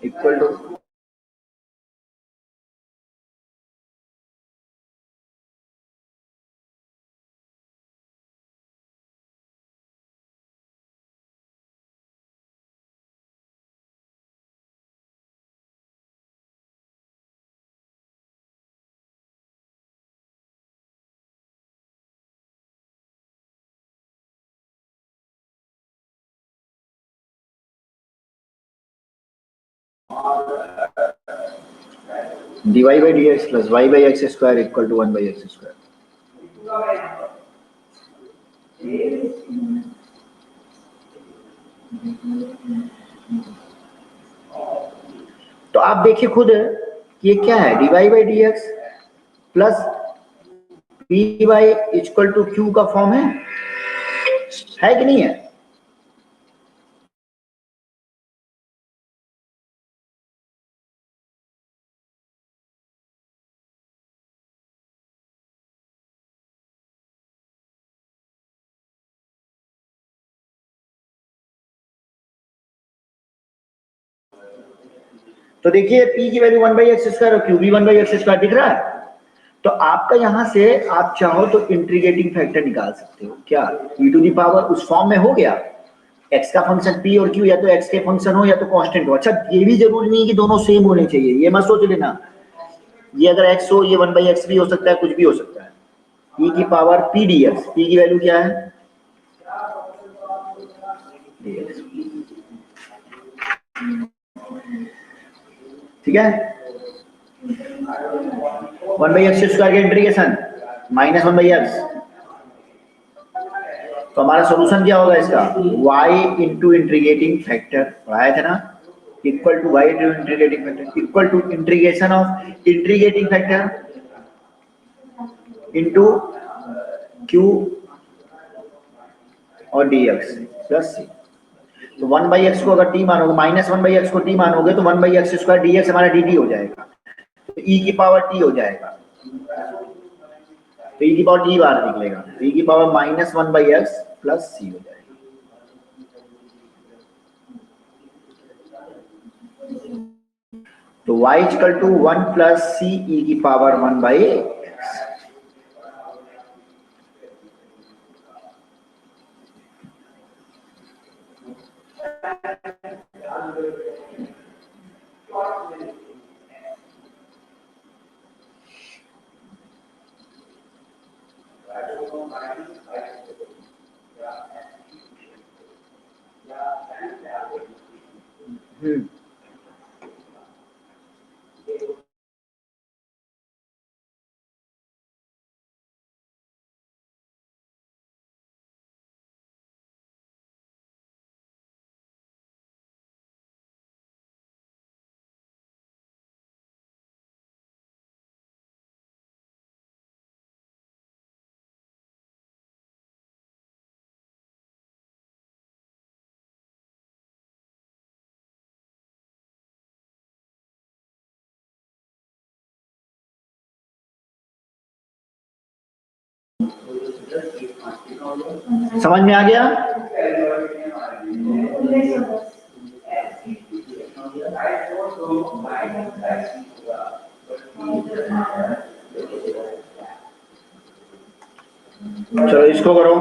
equal to d Y by D x plus y by x square equal to 1 by x square. तो आप देखिए खुद कि ये क्या है, d Y by D x plus p y equal to q का फॉर्म है कि नहीं है? तो देखिए p की वैल्यू 1 बाई एक्स स्क्वायर और q भी 1 बाई एक्स स्क्वायर दिख रहा है। तो आपका यहां से आप चाहो तो इंटीग्रेटिंग फैक्टर निकाल सकते हो, क्या e टू दी पावर उस फॉर्म में हो गया, x का फंक्शन p और q या तो x के फंक्शन हो या तो कांस्टेंट हो। अच्छा ये भी जरूरी नहीं है कि दोनों सेम होने चाहिए, ये मत सोच लेना, ये अगर x हो ये 1 बाई एक्स भी हो सकता है, कुछ भी हो सकता है। e की पावर p dx, p की वैल्यू क्या है dx। ठीक है, 1/x² की इंटीग्रेशन -1/x। तो हमारा सॉल्यूशन क्या होगा इसका, y इंटू इंटीग्रेटिंग फैक्टर पढ़ाया था ना, equal to y into integrating factor equal to integration of integrating factor into q और dx प्लस c। तो 1/x को अगर t मानोगे, -1/x को t मानोगे तो 1/x² dx हमारा dt हो जाएगा, तो e की पावर t हो जाएगा, तो e की पावर t बार निकलेगा, तो e की पावर -1/x प्लस c हो जाएगा। तो y equal to 1 plus c e की पावर 1/x। समझ में आ गया? चलो इसको करो।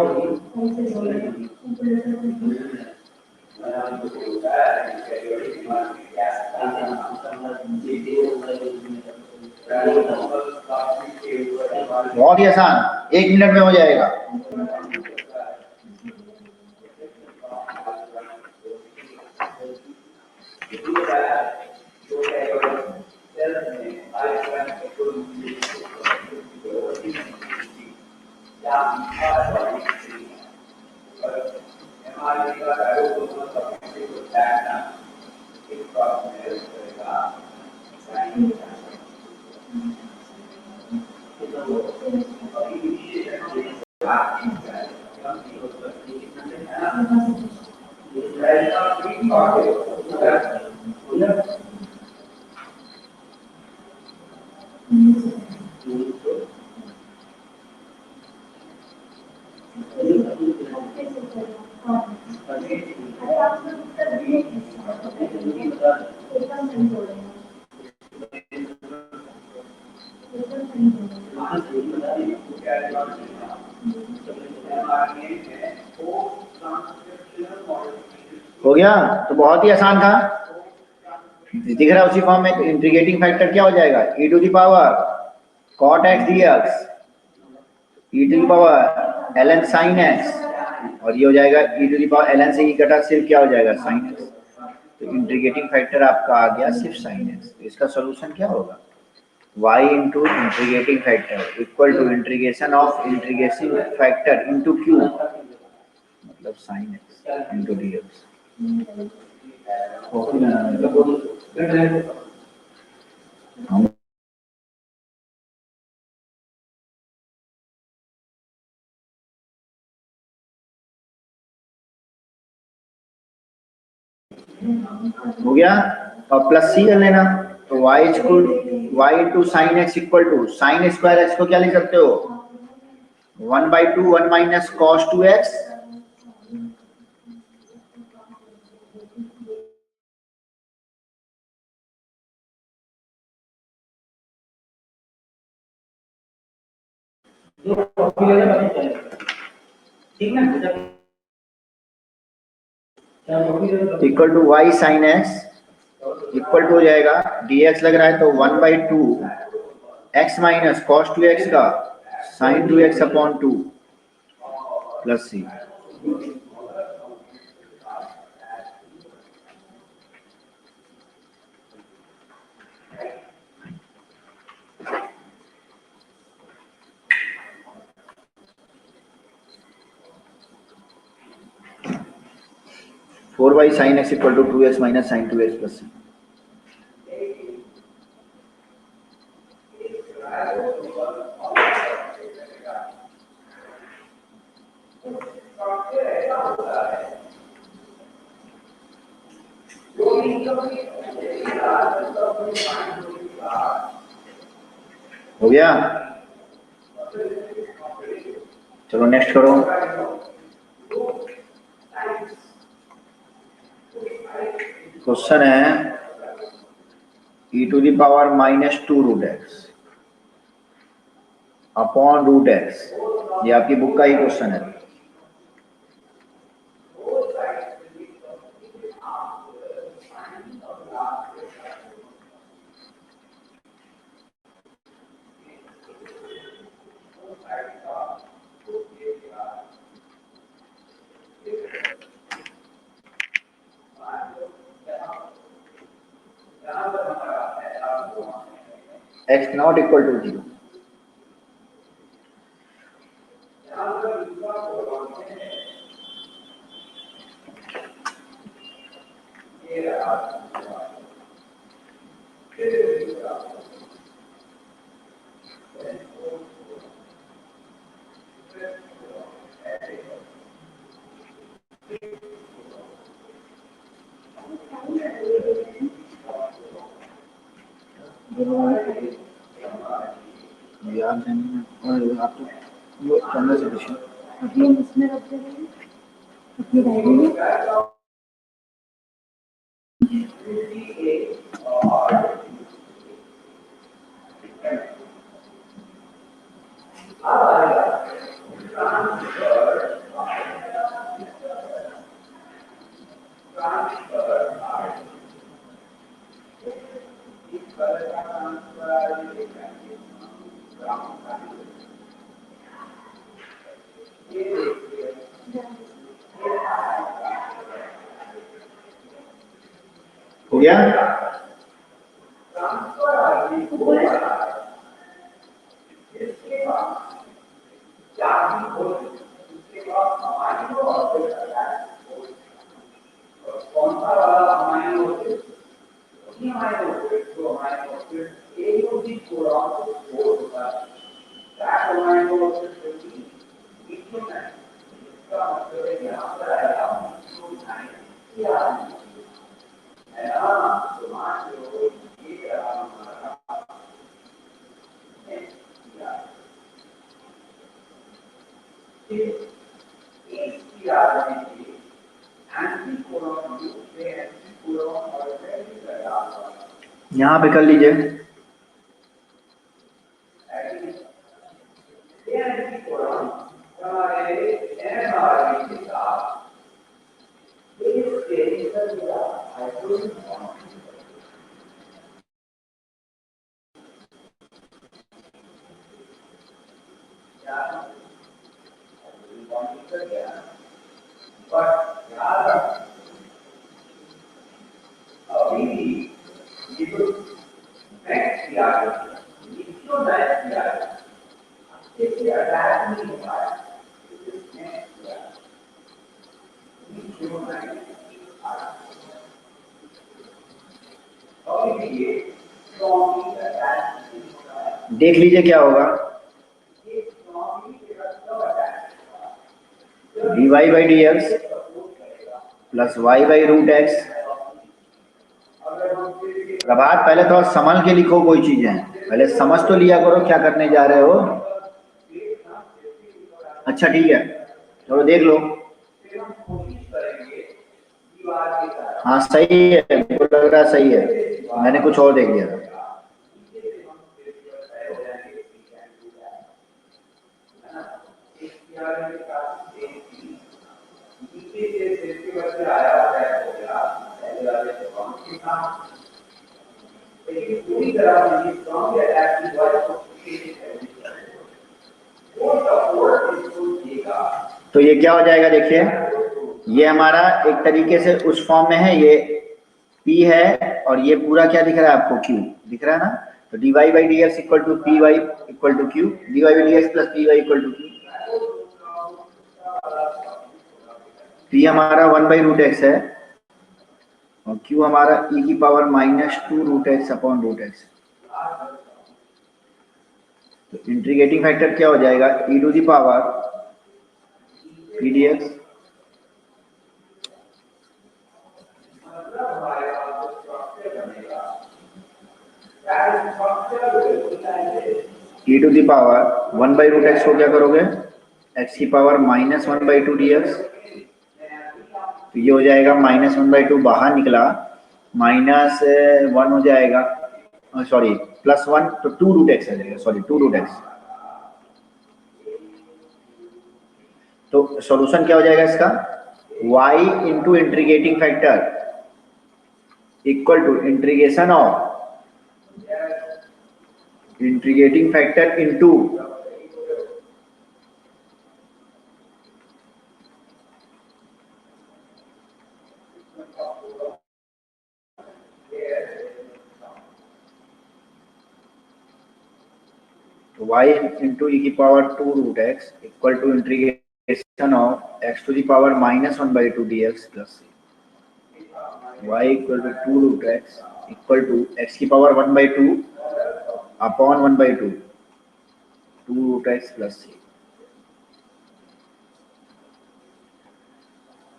बहुत ही आसान, 1 मिनट में हो जाएगा। हो गया? तो बहुत ही आसान था, दिख रहा है उसी फॉर्म में। इंटीग्रेटिंग फैक्टर क्या हो जाएगा, e to the power cot x dx, e to the power ln sin x, और ये हो जाएगा e to the power ln से e घटा सिर्फ क्या हो जाएगा sin x। तो इंटीग्रेटिंग फैक्टर आपका आ गया सिर्फ sin x। तो इसका सॉल्यूशन क्या होगा, y into integrating factor equal to integration of integrating factor into q, मतलब sin x इंटू dx। हो गया, और प्लस सी कर लेना। तो y into sine x equal to sine square x को क्या लिख सकते हो, 1/2 1 minus cos 2x equal to y sine x equal to हो जाएगा dx लग रहा है तो 1/2 x माइनस कॉस 2x का sine 2x upon 2 plus c. 4y sin x equal to 2x minus sin 2x plus. हो गया? चलो नेक्स्ट करो। क्वेश्चन है e⁻² -2√x अपॉन √x। ये आपकी बुक का ही क्वेश्चन है। x not equal to 0। याद नहीं और आप तो वो करने से कुछ अभी हम इसमें रख देंगे अपनी डायरी में। हो गया? यहाँ पे कर लीजिए। देख लीजिए क्या होगा। dy/dx plus y/√x। प्रभात पहले थोड़ा समझ के लिखो कोई चीजें, पहले समझ तो लिया करो क्या करने जा रहे हो। अच्छा ठीक है, चलो देख लो। हाँ सही है, मुझे लग रहा सही है, मैंने कुछ और देख लिया था। तो ये क्या हो जाएगा देखिए, ये हमारा एक तरीके से उस फॉर्म में है, ये P है और ये पूरा क्या दिख रहा है आपको, Q दिख रहा है ना। तो dy/dx equal to py equal to q, dy/dx plus py equal to q। P हमारा 1/√x है क्यू हमारा e की पावर -2√x अपॉन √x। तो इंटीग्रेटिंग फैक्टर क्या हो जाएगा, e to the power p dx। e to the power 1/√x को क्या करोगे, x की पावर -1/2 dx। तो ये हो जाएगा -1/2 बाहर निकला, -1 हो जाएगा, सॉरी +1, तो 2√x आ जाएगा, सॉरी 2√x। तो सॉल्यूशन क्या हो जाएगा इसका, y into integrating factor equal to integration of integrating factor into y into e की power 2√x equal to integration of x to the power -1/2 dx plus y equal to 2√x equal to x की power 1/2 upon 1/2 2√x plus c।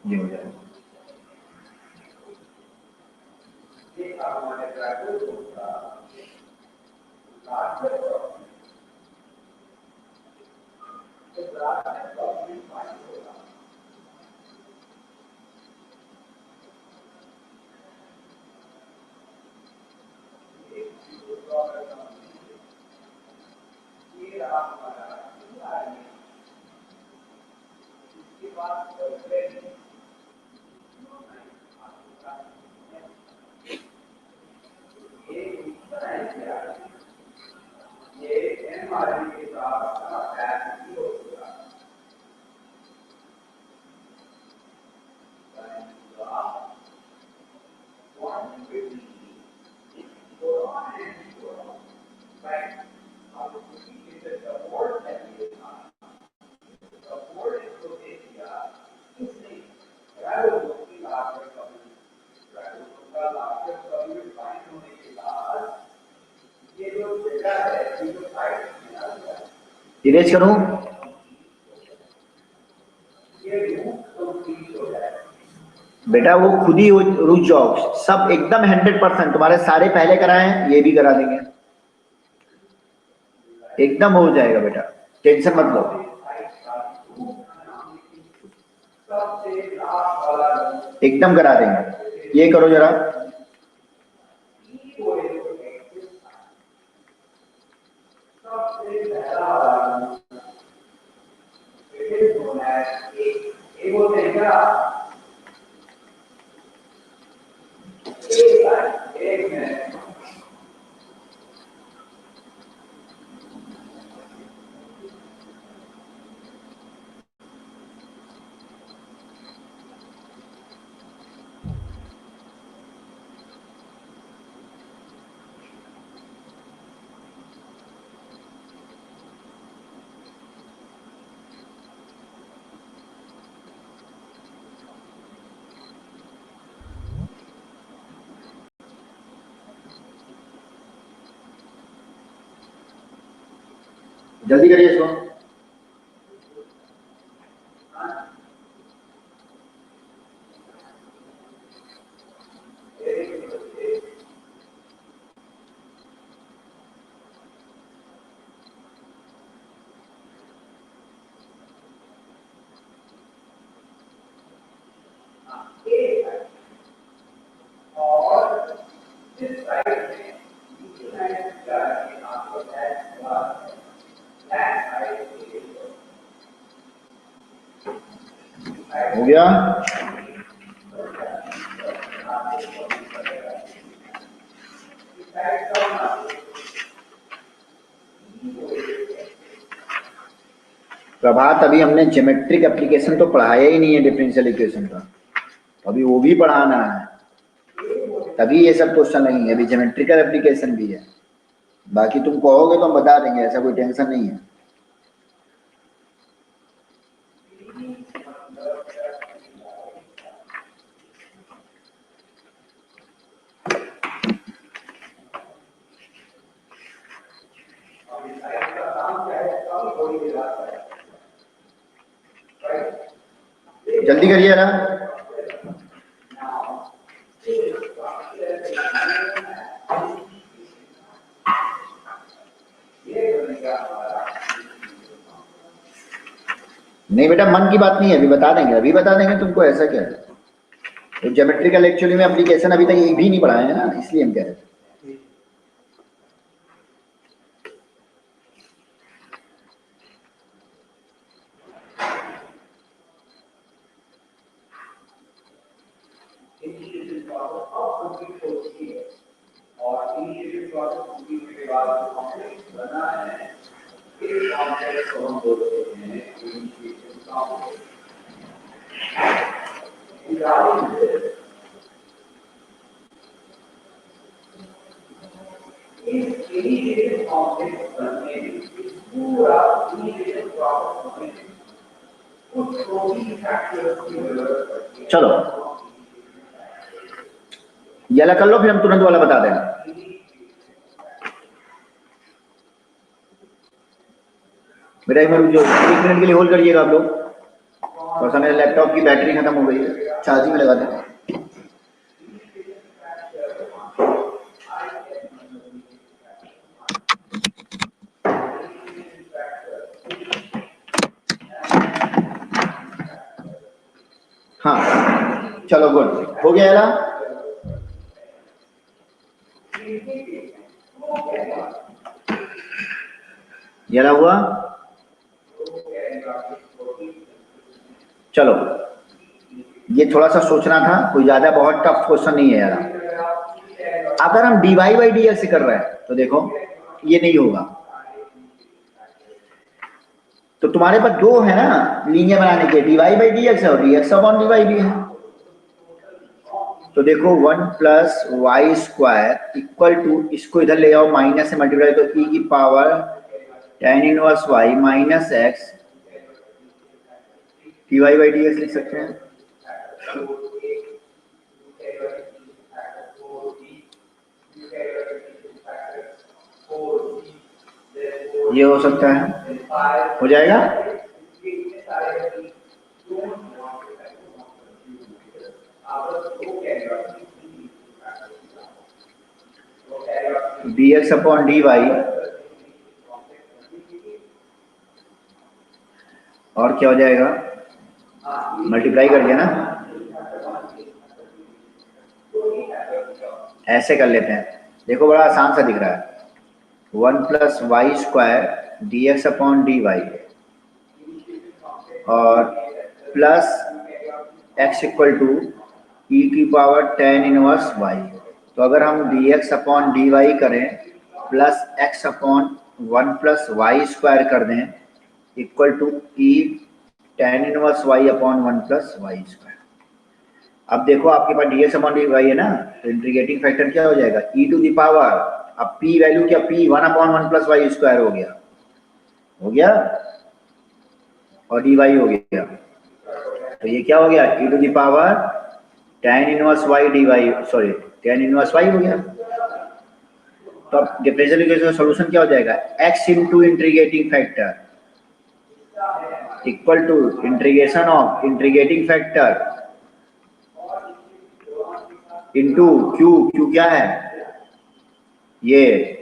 ये हो जाएगा। Erase करूं, बेटा वो खुद ही रुक जाओ, सब एकदम 100%, तुम्हारे सारे पहले कराए हैं, ये भी करा देंगे, एकदम हो जाएगा बेटा, टेंशन मत लो। एकदम करा देंगे, ये करो जरा। जल्दी करिए इसको। हो गया, प्रभात अभी हमने ज्योमेट्रिक एप्लीकेशन तो पढ़ाया ही नहीं है डिफरेंशियल इक्वेशन का, अभी वो भी पढ़ाना है, तभी ये सब क्वेश्चन लगेंगे, अभी ज्योमेट्रिकल एप्लीकेशन भी है, बाकी तुम कहोगे तो हम बता देंगे, ऐसा कोई टेंशन नहीं है। जल्दी करिए ना। नहीं बेटा, मन की बात नहीं है, अभी बता देंगे, अभी बता देंगे तुमको, ऐसा क्या है। तो ज्योमेट्रिकल एक्चुअली में एप्लीकेशन अभी तक एक भी नहीं पढ़ाए हैं ना, इसलिए हम कह रहे थे। और इनिशियल प्रोसेस के बाद कॉम्प्लेक्स बना है, इस कॉम्प्लेक्स को हम बोलते हैं इनिशियल कॉम्प्लेक्स। इस इनिशियल कॉम्प्लेक्स बनने में पूरा इनिशियल प्रोसेस में कुछ प्रोटीन फैक्टर्स की जरूरत पड़ती है। चलो ये वाला कर लो, फिर हम तुरंत वाला बता देंगे। बेटा एक मिनट, जो 1 मिनट के लिए होल्ड करिएगा आप लोग, थोड़ा सा मेरे लैपटॉप की बैटरी खत्म हो गई है, चार्जिंग में लगा दें। हाँ चलो गुड, हो गया ना। ये ना हुआ। चलो ये थोड़ा सा सोचना था, कोई ज्यादा बहुत टफ क्वेश्चन नहीं है यार। अगर हम dy बाई डी एक्स से कर रहे हैं तो देखो ये नहीं होगा। तो तुम्हारे पास दो है ना लीनियर बनाने के, dy बाई डी एक्स है और dx अपॉन dy भी है। तो देखो 1 plus y square equal to, इसको इधर ले आओ, माइनस से मल्टीप्लाई तो e की power tan inverse y minus x dy by D x लिख सकते हैं। ये हो सकता है, हो जाएगा। dx अपॉन dy और क्या हो जाएगा, मल्टीप्लाई कर दिया ना, ऐसे कर लेते हैं। देखो बड़ा आसान सा दिख रहा है, 1 plus y square d x upon d y और plus x equal to e की पावर tan इनवर्स वाई। तो अगर हम d x upon d y करें plus x upon 1 plus y square कर दें equal to e tan inverse y upon 1 plus y square. अब देखो आपके पास d x upon d y है ना, तो इंटीग्रेटिंग फैक्टर क्या हो जाएगा, ई टू दी पावर, अब p वैल्यू क्या, p 1 upon 1 plus y square हो गया, हो गया, और डी वाई हो गया। तो ये क्या हो गया, e to the power tan inverse y dy, sorry tan inverse y हो गया। तो अब डिफरेंशियल इक्वेशन का सॉल्यूशन क्या हो जाएगा, x into integrating factor equal to integration of integrating factor into q, q क्या है ये,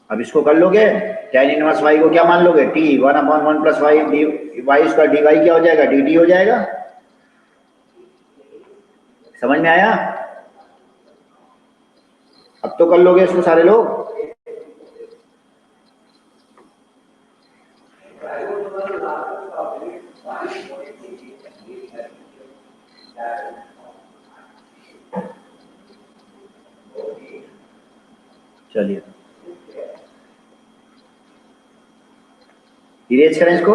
अब इसको कर लोगे, tan इनवर्स y को क्या मान लोगे, t 1 upon 1 plus y d y square d y क्या हो जाएगा, dt हो जाएगा। समझ में आया, अब तो कर लोगे इसको सारे लोग। चलिए इरेज करें इसको।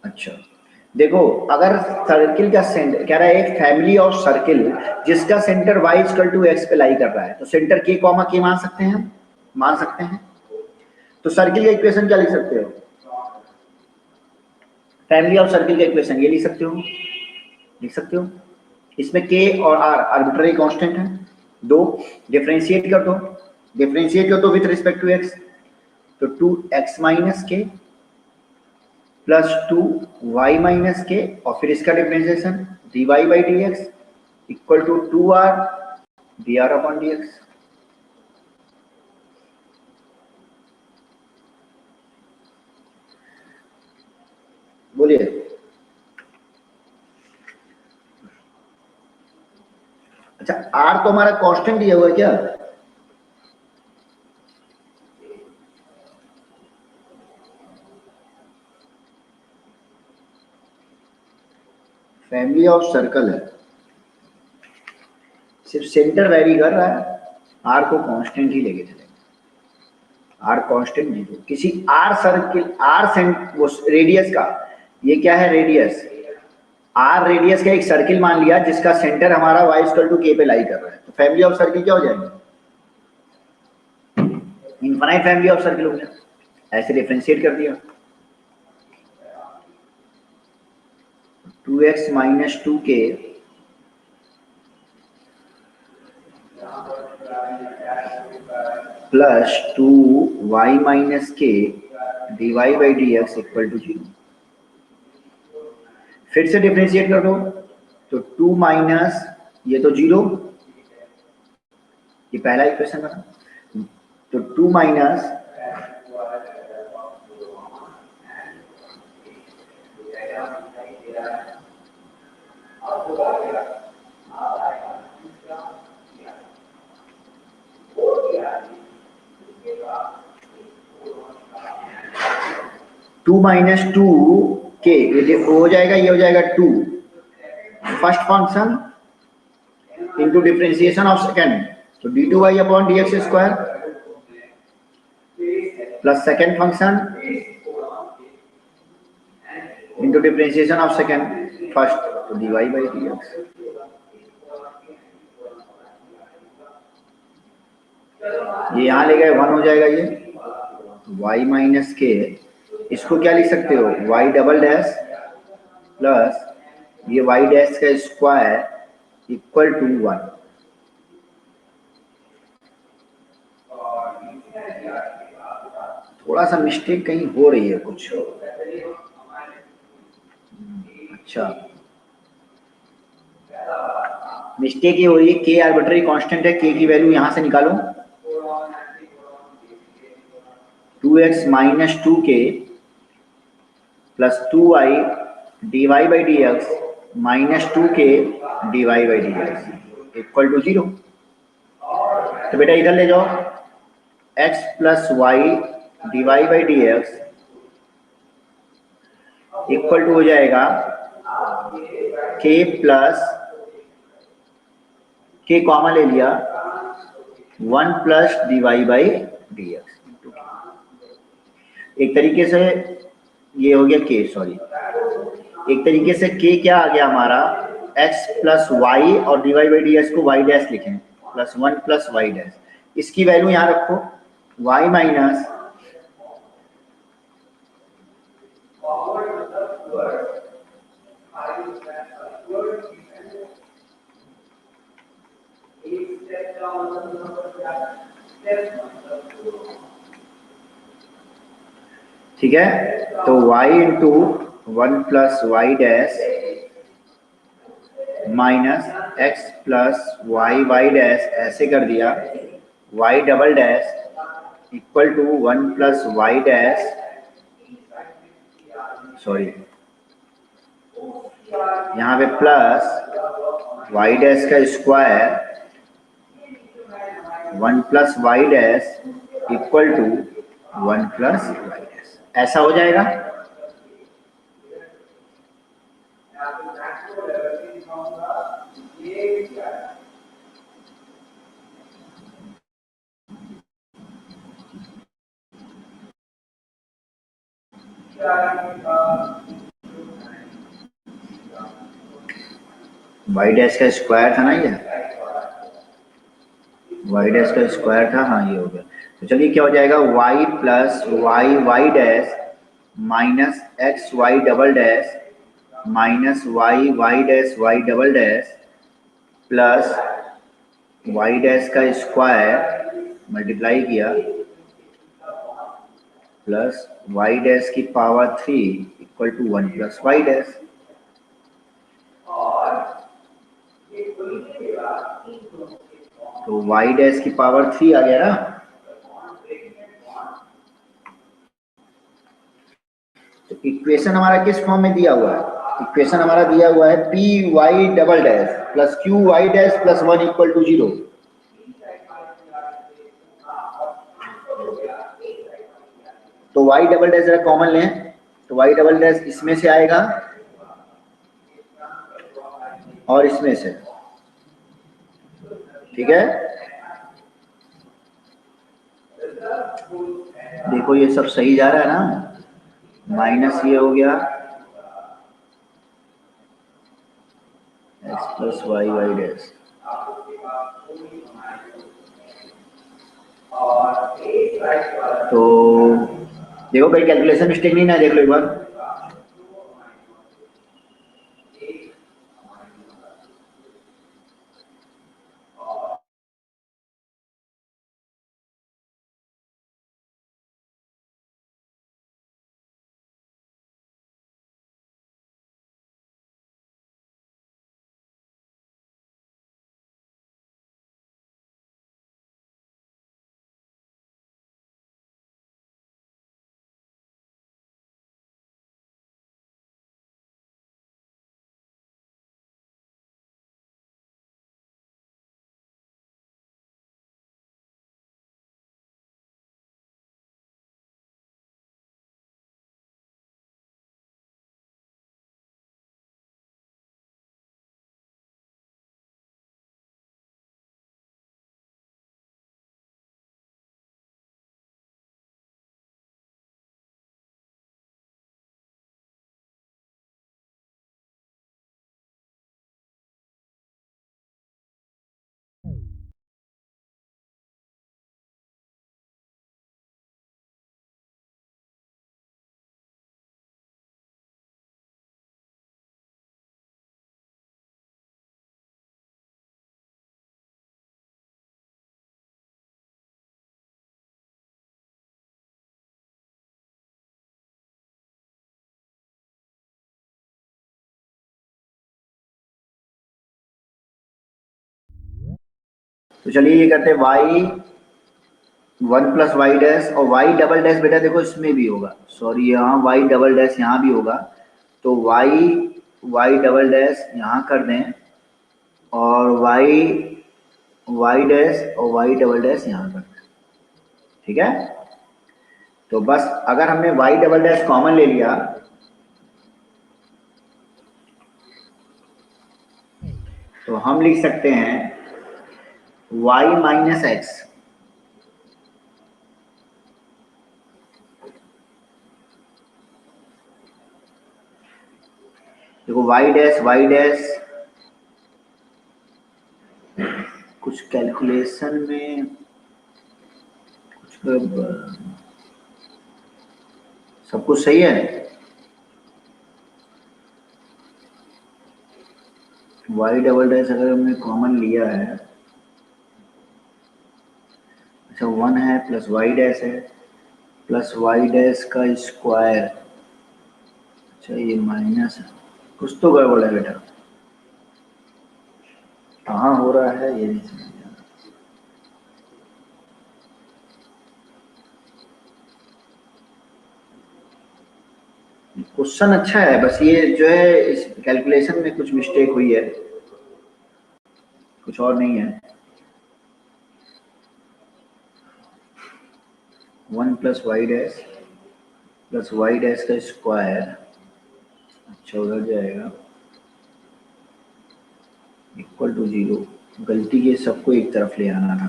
अच्छा देखो, अगर सर्किल का सेंटर कह रहा है एक फैमिली ऑफ सर्किल जिसका center y equal to x पे लाई कर रहा है, तो सेंटर k कॉमा k मान सकते हैं हम, मान सकते हैं। तो सर्किल का इक्वेशन क्या लिख सकते हो, फैमिली ऑफ सर्किल का इक्वेशन ये लिख सकते हो, लिख सकते हो। इसमें k और r आर्बिट्ररी कांस्टेंट है, दो डिफरेंशिएट कर दो, डिफरेंशिएट कर दो विथ रिस्पेक्ट टू x, तो 2x माइनस के प्लस 2y माइनस के और फिर इसका differentiation dy by D x equal to 2r dr upon D x. बोलिए। अच्छा r तो हमारा कांस्टेंट दिया हुआ है क्या, फैमिली ऑफ सर्कल है, सिर्फ सेंटर वेरी कर रहा है, आर को कांस्टेंट ही लेके चलेंगे, आर कांस्टेंट नहीं दो किसी आर सर्किल, आर सेंट वो रेडियस का, ये क्या है रेडियस, आर रेडियस का एक सर्किल मान लिया जिसका सेंटर हमारा y इक्वल टू k पे लाई कर रहा है, तो फैमिली ऑफ सर्किल क्या हो जाएंगे, इनफाइनाइट फैमिली ऑफ सर्किल हो गया, ऐसे डिफरेंशिएट कर दिया। 2x minus 2k plus 2y minus k dy by D x equal to 0। फिर से डिफरेंशिएट कर दो, तो 2 माइनस ये तो 0, ये पहला इक्वेशन बना, तो 2 माइनस टू माइनस टू के, ये हो जाएगा, ये हो जाएगा 2 first function into differentiation of second, तो d2y upon D x square plus second function into differentiation of second first, तो dy बाई डी एक्स। ये यहाँ ले गए 1 हो जाएगा, ये y माइनस के, इसको क्या लिख सकते हो y डबल डैश प्लस ये y डैश का स्क्वायर इक्वल टू 1। थोड़ा सा मिस्टेक कहीं हो रही है कुछ, अच्छा मिस्टेक ये हो रही है, k आर्बिट्ररी कांस्टेंट है, k की वैल्यू यहां से निकालो, 2x minus 2k plus 2y dy by D x minus 2k dy by D x equal to 0। तो बेटा इधर ले जाओ, x plus y dy by D x equal to हो जाएगा k प्लस k कॉमा ले लिया 1 plus dy by D x. एक तरीके से ये हो गया k, सॉरी एक तरीके से k क्या आ गया हमारा x प्लस वाई और dy बाई डी एक्स को y डैश लिखें प्लस 1 प्लस वाई डैश, इसकी वैल्यू यहाँ रखो y माइनस ठीक है, तो y इंटू 1 plus y dash minus x plus y dash ऐसे कर दिया, y double dash equal to 1 plus y dash, sorry यहाँ पे प्लस वाई डैश का square 1 plus y dash equal to 1 plus y dash, ऐसा हो जाएगा। वाई डैश का स्क्वायर था ना ये, वाई डैश का स्क्वायर था, हाँ ये हो गया। तो चलिए क्या हो जाएगा, y plus y y dash minus x y double dash minus y y dash y double dash plus y dash का स्क्वायर मल्टीप्लाई किया प्लस वाई डैश की power 3 equal to 1 plus y dash. तो y dash की power 3 आ गया ना। तो equation हमारा किस फॉर्म में दिया हुआ है, इक्वेशन हमारा दिया हुआ है p y double dash plus q y dash plus 1 equal to 0। तो वाई डबल डैश जरा कॉमन लें, तो वाई डबल डैश इसमें से आएगा और इसमें से, ठीक है। देखो ये सब सही जा रहा है ना, माइनस ये हो गया x plus y y dash. तो देखो कहीं कैलकुलेशन मिस्टेक नहीं ना, देख लो एक बार। तो चलिए ये करते हैं वाई 1 प्लस वाई डैश और वाई डबल डैश, बेटा देखो इसमें भी होगा, सॉरी यहाँ वाई डबल डैश यहाँ भी होगा। तो वाई वाई डबल डैश यहाँ कर दें और वाई वाई डैश और वाई डबल डैश यहाँ कर दें, ठीक है। तो बस अगर हमने वाई डबल डैश कॉमन ले लिया तो हम लिख सकते हैं वाई माइनस एक्स, देखो वाई डैश कुछ कैलकुलेशन में कुछ सब कुछ सही है। वाई डबल डैश अगर हमने कॉमन लिया है, अच्छा 1 है प्लस वाई डैश है प्लस वाई डैश का स्क्वायर, अच्छा ये माइनस है, कुछ तो गड़बड़ है बेटा, कहाँ हो रहा है ये नहीं समझ आ रहा। क्वेश्चन अच्छा है, बस ये जो है इस कैलकुलेशन में कुछ मिस्टेक हुई है, कुछ और नहीं है। 1 प्लस वाई डैश का स्क्वायर, अच्छा उधर जाएगा इक्वल टू 0, गलती के सबको एक तरफ ले आना था।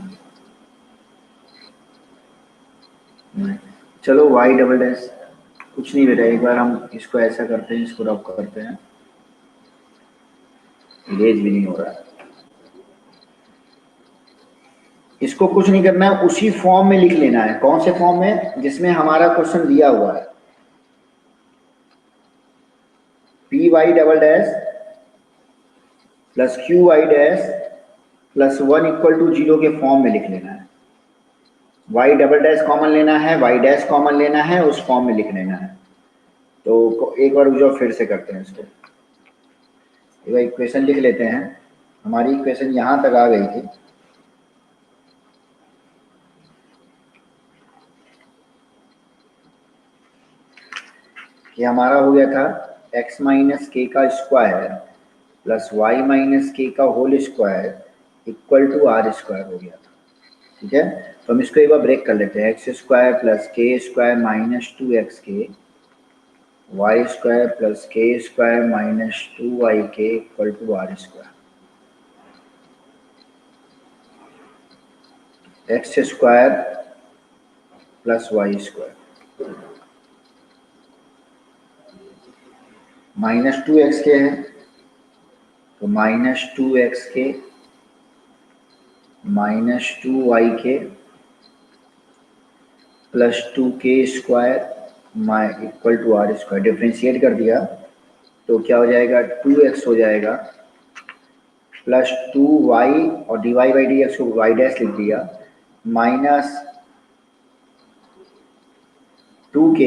चलो वाई डबल डैश कुछ नहीं बेटा, एक बार हम इसको ऐसा करते हैं, इसको रब करते हैं, इरेज भी नहीं हो रहा है। इसको कुछ नहीं करना है, उसी फॉर्म में लिख लेना है। कौन से फॉर्म में? जिसमें हमारा क्वेश्चन दिया हुआ है, p y double dash plus q y dash plus 1 equal to 0 के फॉर्म में लिख लेना है। वाई डबल डैश कॉमन लेना है, वाई डैश कॉमन लेना है, उस फॉर्म में लिख लेना है। तो एक बार जो फिर से करते हैं इसको, एक बार इक्वेशन लिख लेते हैं। हमारी इक्वेशन यहाँ तक आ गई थी। कि हमारा हो गया था x माइनस के का square plus y minus k का whole square equal to r square हो गया था। ठीक है, तो हम इसको एक बार ब्रेक कर लेते हैं। X square plus k square minus 2x k, y square plus k square minus 2y k equal to r square. X square plus y square minus 2x k है, तो माइनस 2x के minus 2y k plus 2k square equal to r square. Differentiate कर दिया तो क्या हो जाएगा, 2x हो जाएगा प्लस 2y और dy बाई डी एक्स को y डैश लिख दिया माइनस 2k।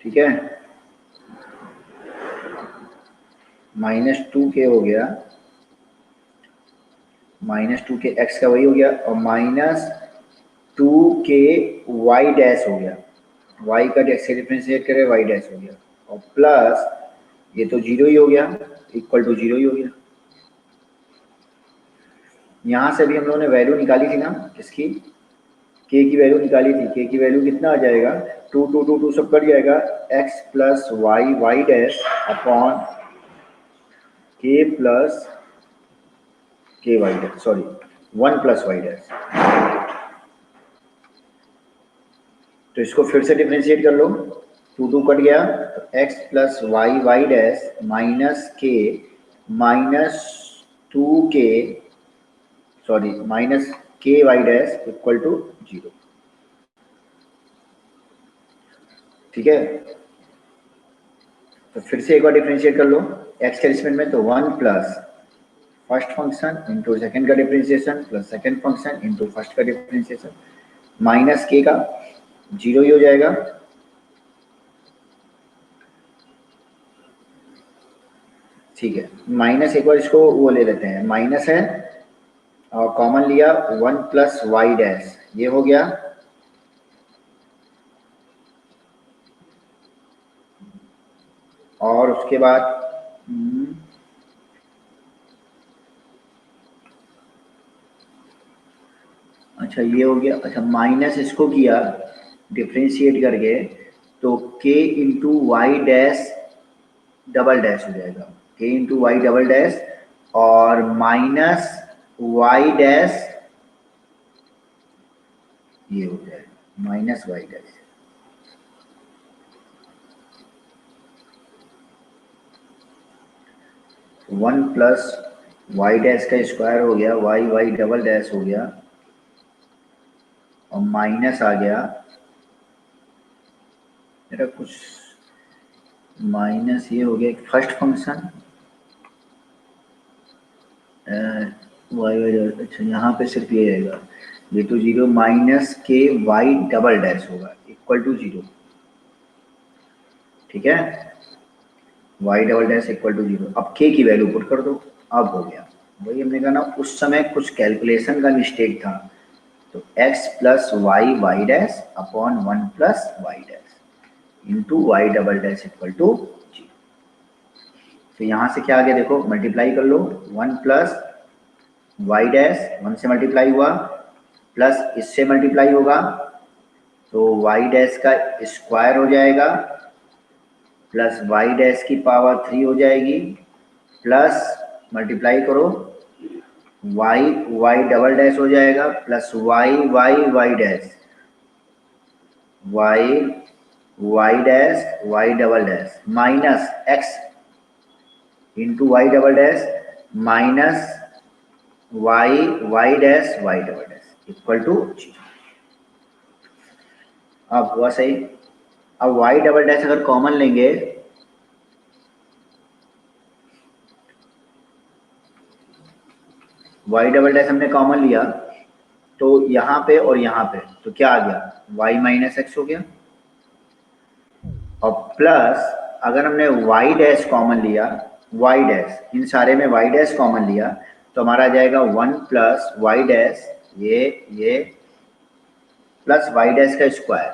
ठीक है, माइनस 2k हो गया, माइनस 2k एक्स का वही हो गया, और माइनस 2k वाई डैश हो गया। y का डैश से डिफ्रेंशिएट करे y डैश हो गया, और प्लस ये तो 0 ही हो गया, इक्वल टू 0 ही हो गया। यहाँ से भी हम लोगों ने वैल्यू निकाली थी ना इसकी, k की वैल्यू निकाली थी। k की वैल्यू कितना आ जाएगा, 2 2 2 2 सब कट जाएगा, x plus y y dash upon k plus k y dash, sorry 1 plus y dash. तो इसको फिर से डिफ्रेंशिएट कर लो, 2 2 कट गया, तो x plus y y dash minus k minus 2k, sorry minus k y dash equal to 0। ठीक है, तो फिर से एक बार डिफ्रेंशिएट कर लो x के रिस्पेक्ट में, तो 1 plus first function into second का differentiation plus second function into first का डिफ्रेंशिएशन, माइनस के का 0 ही हो जाएगा। ठीक है, माइनस एक बार इसको वो ले लेते हैं, माइनस है और कॉमन लिया 1 प्लस वाई डैश, ये हो गया, और उसके बाद अच्छा ये हो गया। अच्छा माइनस इसको किया डिफ्रेंशिएट करके, तो k into y dash double dash हो जाएगा, k into y double dash और माइनस वाई डैश, ये हो जाएगा minus y dash. One plus y dash का स्क्वायर हो गया, वाई वाई डबल डैश हो गया, और माइनस आ गया मेरा कुछ, माइनस ये हो गया फर्स्ट फंक्शन वाई वाई, अच्छा यहाँ पे सिर्फ ये रहेगा, ये तो 0 minus k y double dash होगा इक्वल टू 0। ठीक है, y double dash equal to 0। अब k की वैल्यू पुट कर दो, अब हो गया। वही हमने कहा ना उस समय कुछ कैलकुलेशन का मिस्टेक था, तो x plus y y dash upon 1 plus y dash into y double dash equal to 0। तो यहाँ से क्या आ गया देखो, मल्टीप्लाई कर लो, 1 प्लस वाई डैश 1 से मल्टीप्लाई हुआ प्लस इससे मल्टीप्लाई होगा, तो वाई डैश का स्क्वायर हो जाएगा प्लस वाई डैश की पावर 3 हो जाएगी, प्लस मल्टीप्लाई करो वाई वाई डबल डैश हो जाएगा plus y y y dash, y y dash y double dash minus x into y double dash minus y y dash y double dash equal to 0। अब हुआ सही। अब y double dash अगर common लेंगे y double dash हमने common लिया तो यहाँ पे और यहाँ पे तो क्या आ गया वाई माइनस एक्स हो गया, और प्लस अगर हमने वाई डैश कॉमन लिया, वाई डैश इन सारे में वाई डैश कॉमन लिया तो हमारा आ जाएगा 1 प्लस वाई डैश ये प्लस वाई डैश का स्क्वायर,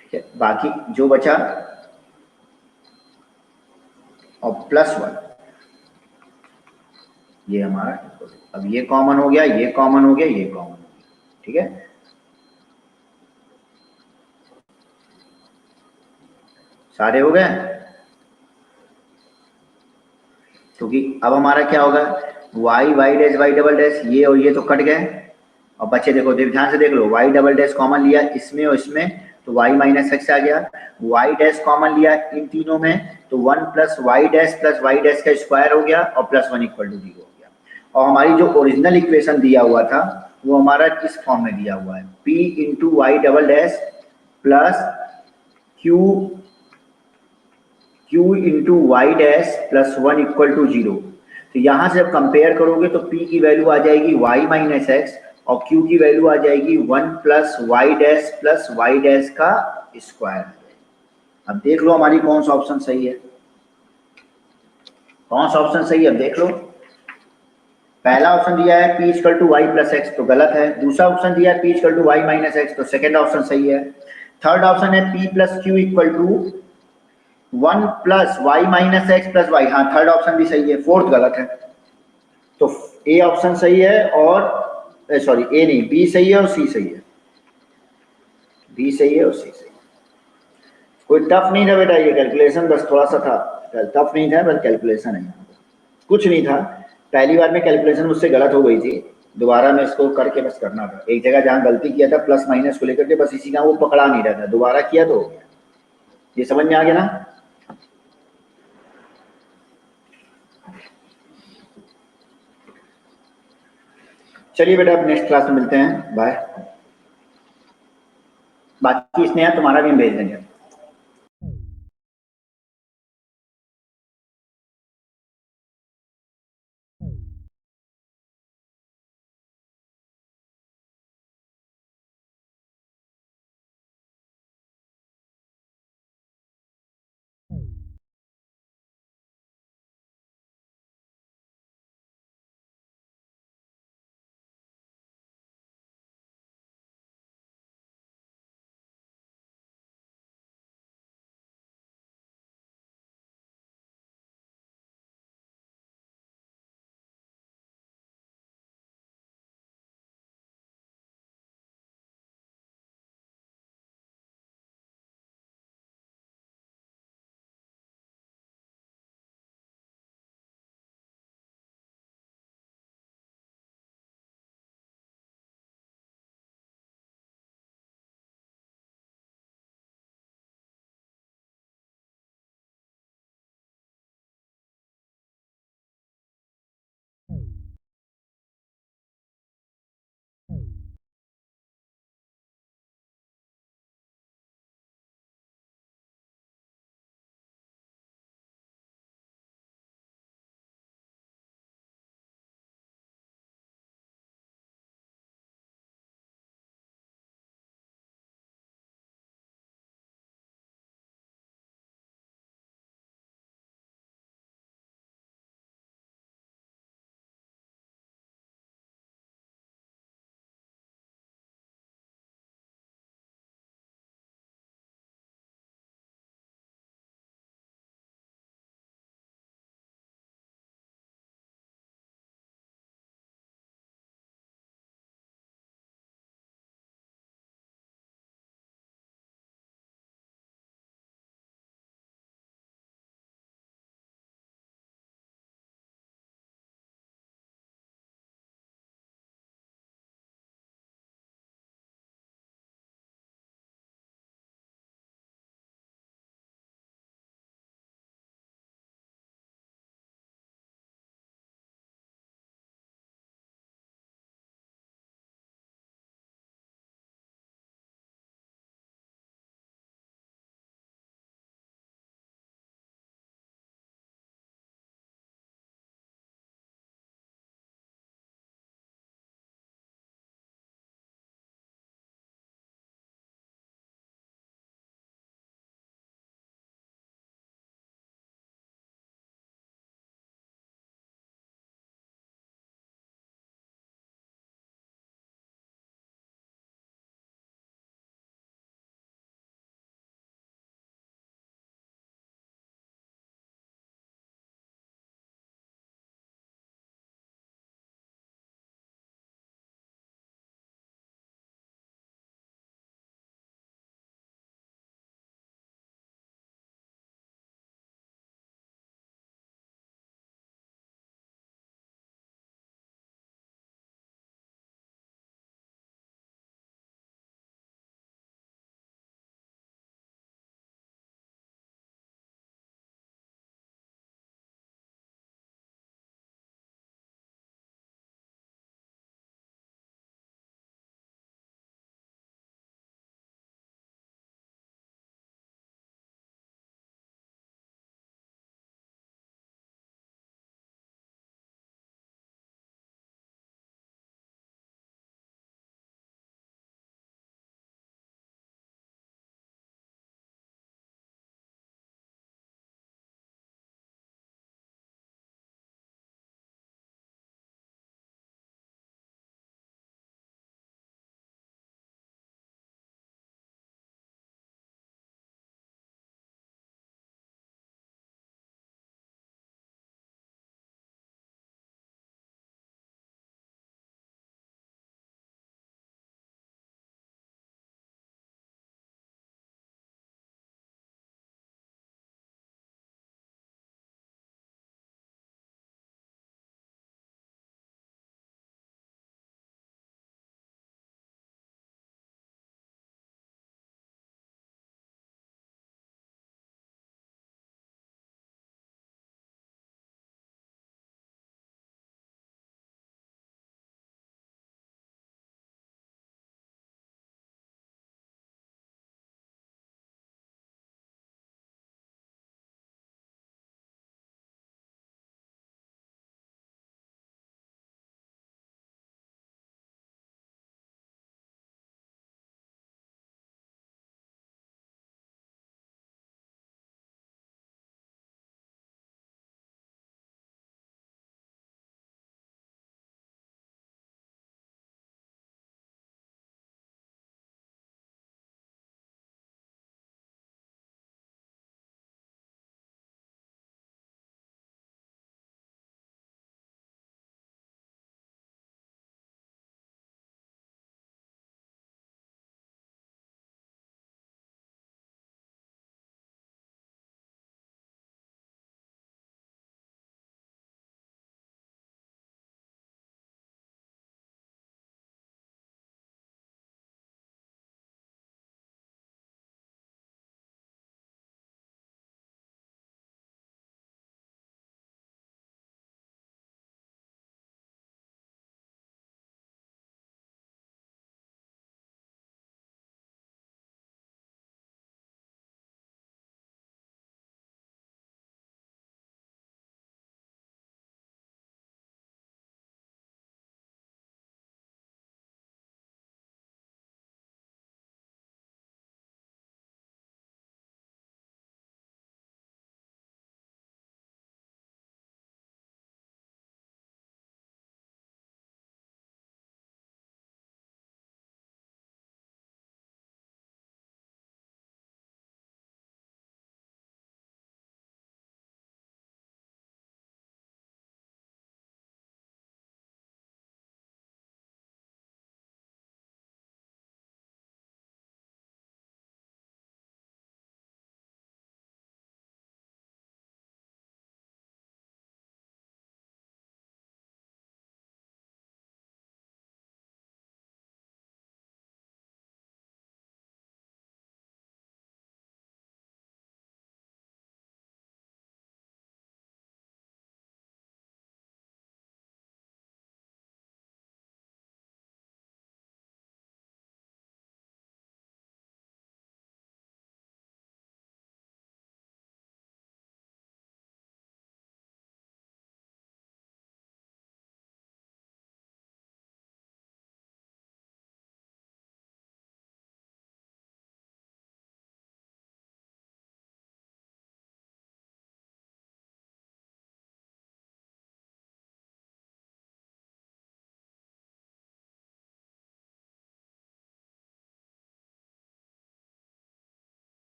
ठीक है। बाकी जो बचा और प्लस 1 ये हमारा, अब ये कॉमन हो गया, ये कॉमन हो गया, ये कॉमन हो गया, ठीक है। सारे हो गए, क्योंकि अब हमारा क्या होगा y y dash y double dash ये और ये तो कट गए और बच्चे देखो ध्यान से देख लो, वाई डबल डैश कॉमन लिया इसमें और इसमें तो वाई माइनस एक्स आ गया, वाई डैश कॉमन लिया इन तीनों में तो 1 प्लस वाई डैश का स्क्वायर हो गया और प्लस 1 इक्वल टू 0 हो गया। और हमारी जो ओरिजिनल इक्वेशन दिया हुआ था वो हमारा इस फॉर्म में दिया हुआ है p into y double dash plus q into y dash plus 1 equal to 0। तो यहाँ से जब कंपेयर करोगे तो p की वैल्यू आ जाएगी y माइनस एक्स और q की वैल्यू आ जाएगी 1 प्लस वाई डैश का स्क्वायर। अब देख लो हमारी कौन सा ऑप्शन सही है, कौन सा ऑप्शन सही है, अब देख लो। पहला ऑप्शन दिया है p equal to y plus x तो गलत है, दूसरा ऑप्शन दिया है p equal to y minus x तो सेकेंड ऑप्शन सही है, थर्ड ऑप्शन है p plus q equal to 1 plus y minus x plus y, हाँ थर्ड ऑप्शन भी सही है, फोर्थ गलत है। तो ए ऑप्शन सही है और सॉरी ए नहीं बी सही है और सी सही है, बी सही है और सी सही है। कोई टफ नहीं था बेटा, ये कैलकुलेशन बस थोड़ा सा था, टफ नहीं था बस कैलकुलेशन है, कुछ नहीं था। पहली बार में कैलकुलेशन मुझसे गलत हो गई थी, दोबारा में इसको करके बस करना था। एक जगह जहाँ गलती किया था प्लस माइनस को लेकर के बस इसी का वो पकड़ा नहीं रहा था, दोबारा किया तो हो गया। ये समझ में आ गया ना। चलिए बेटा अब नेक्स्ट क्लास में मिलते हैं, बाय। बाकी स्नेहा तुम्हारा भी हम भेज देंगे।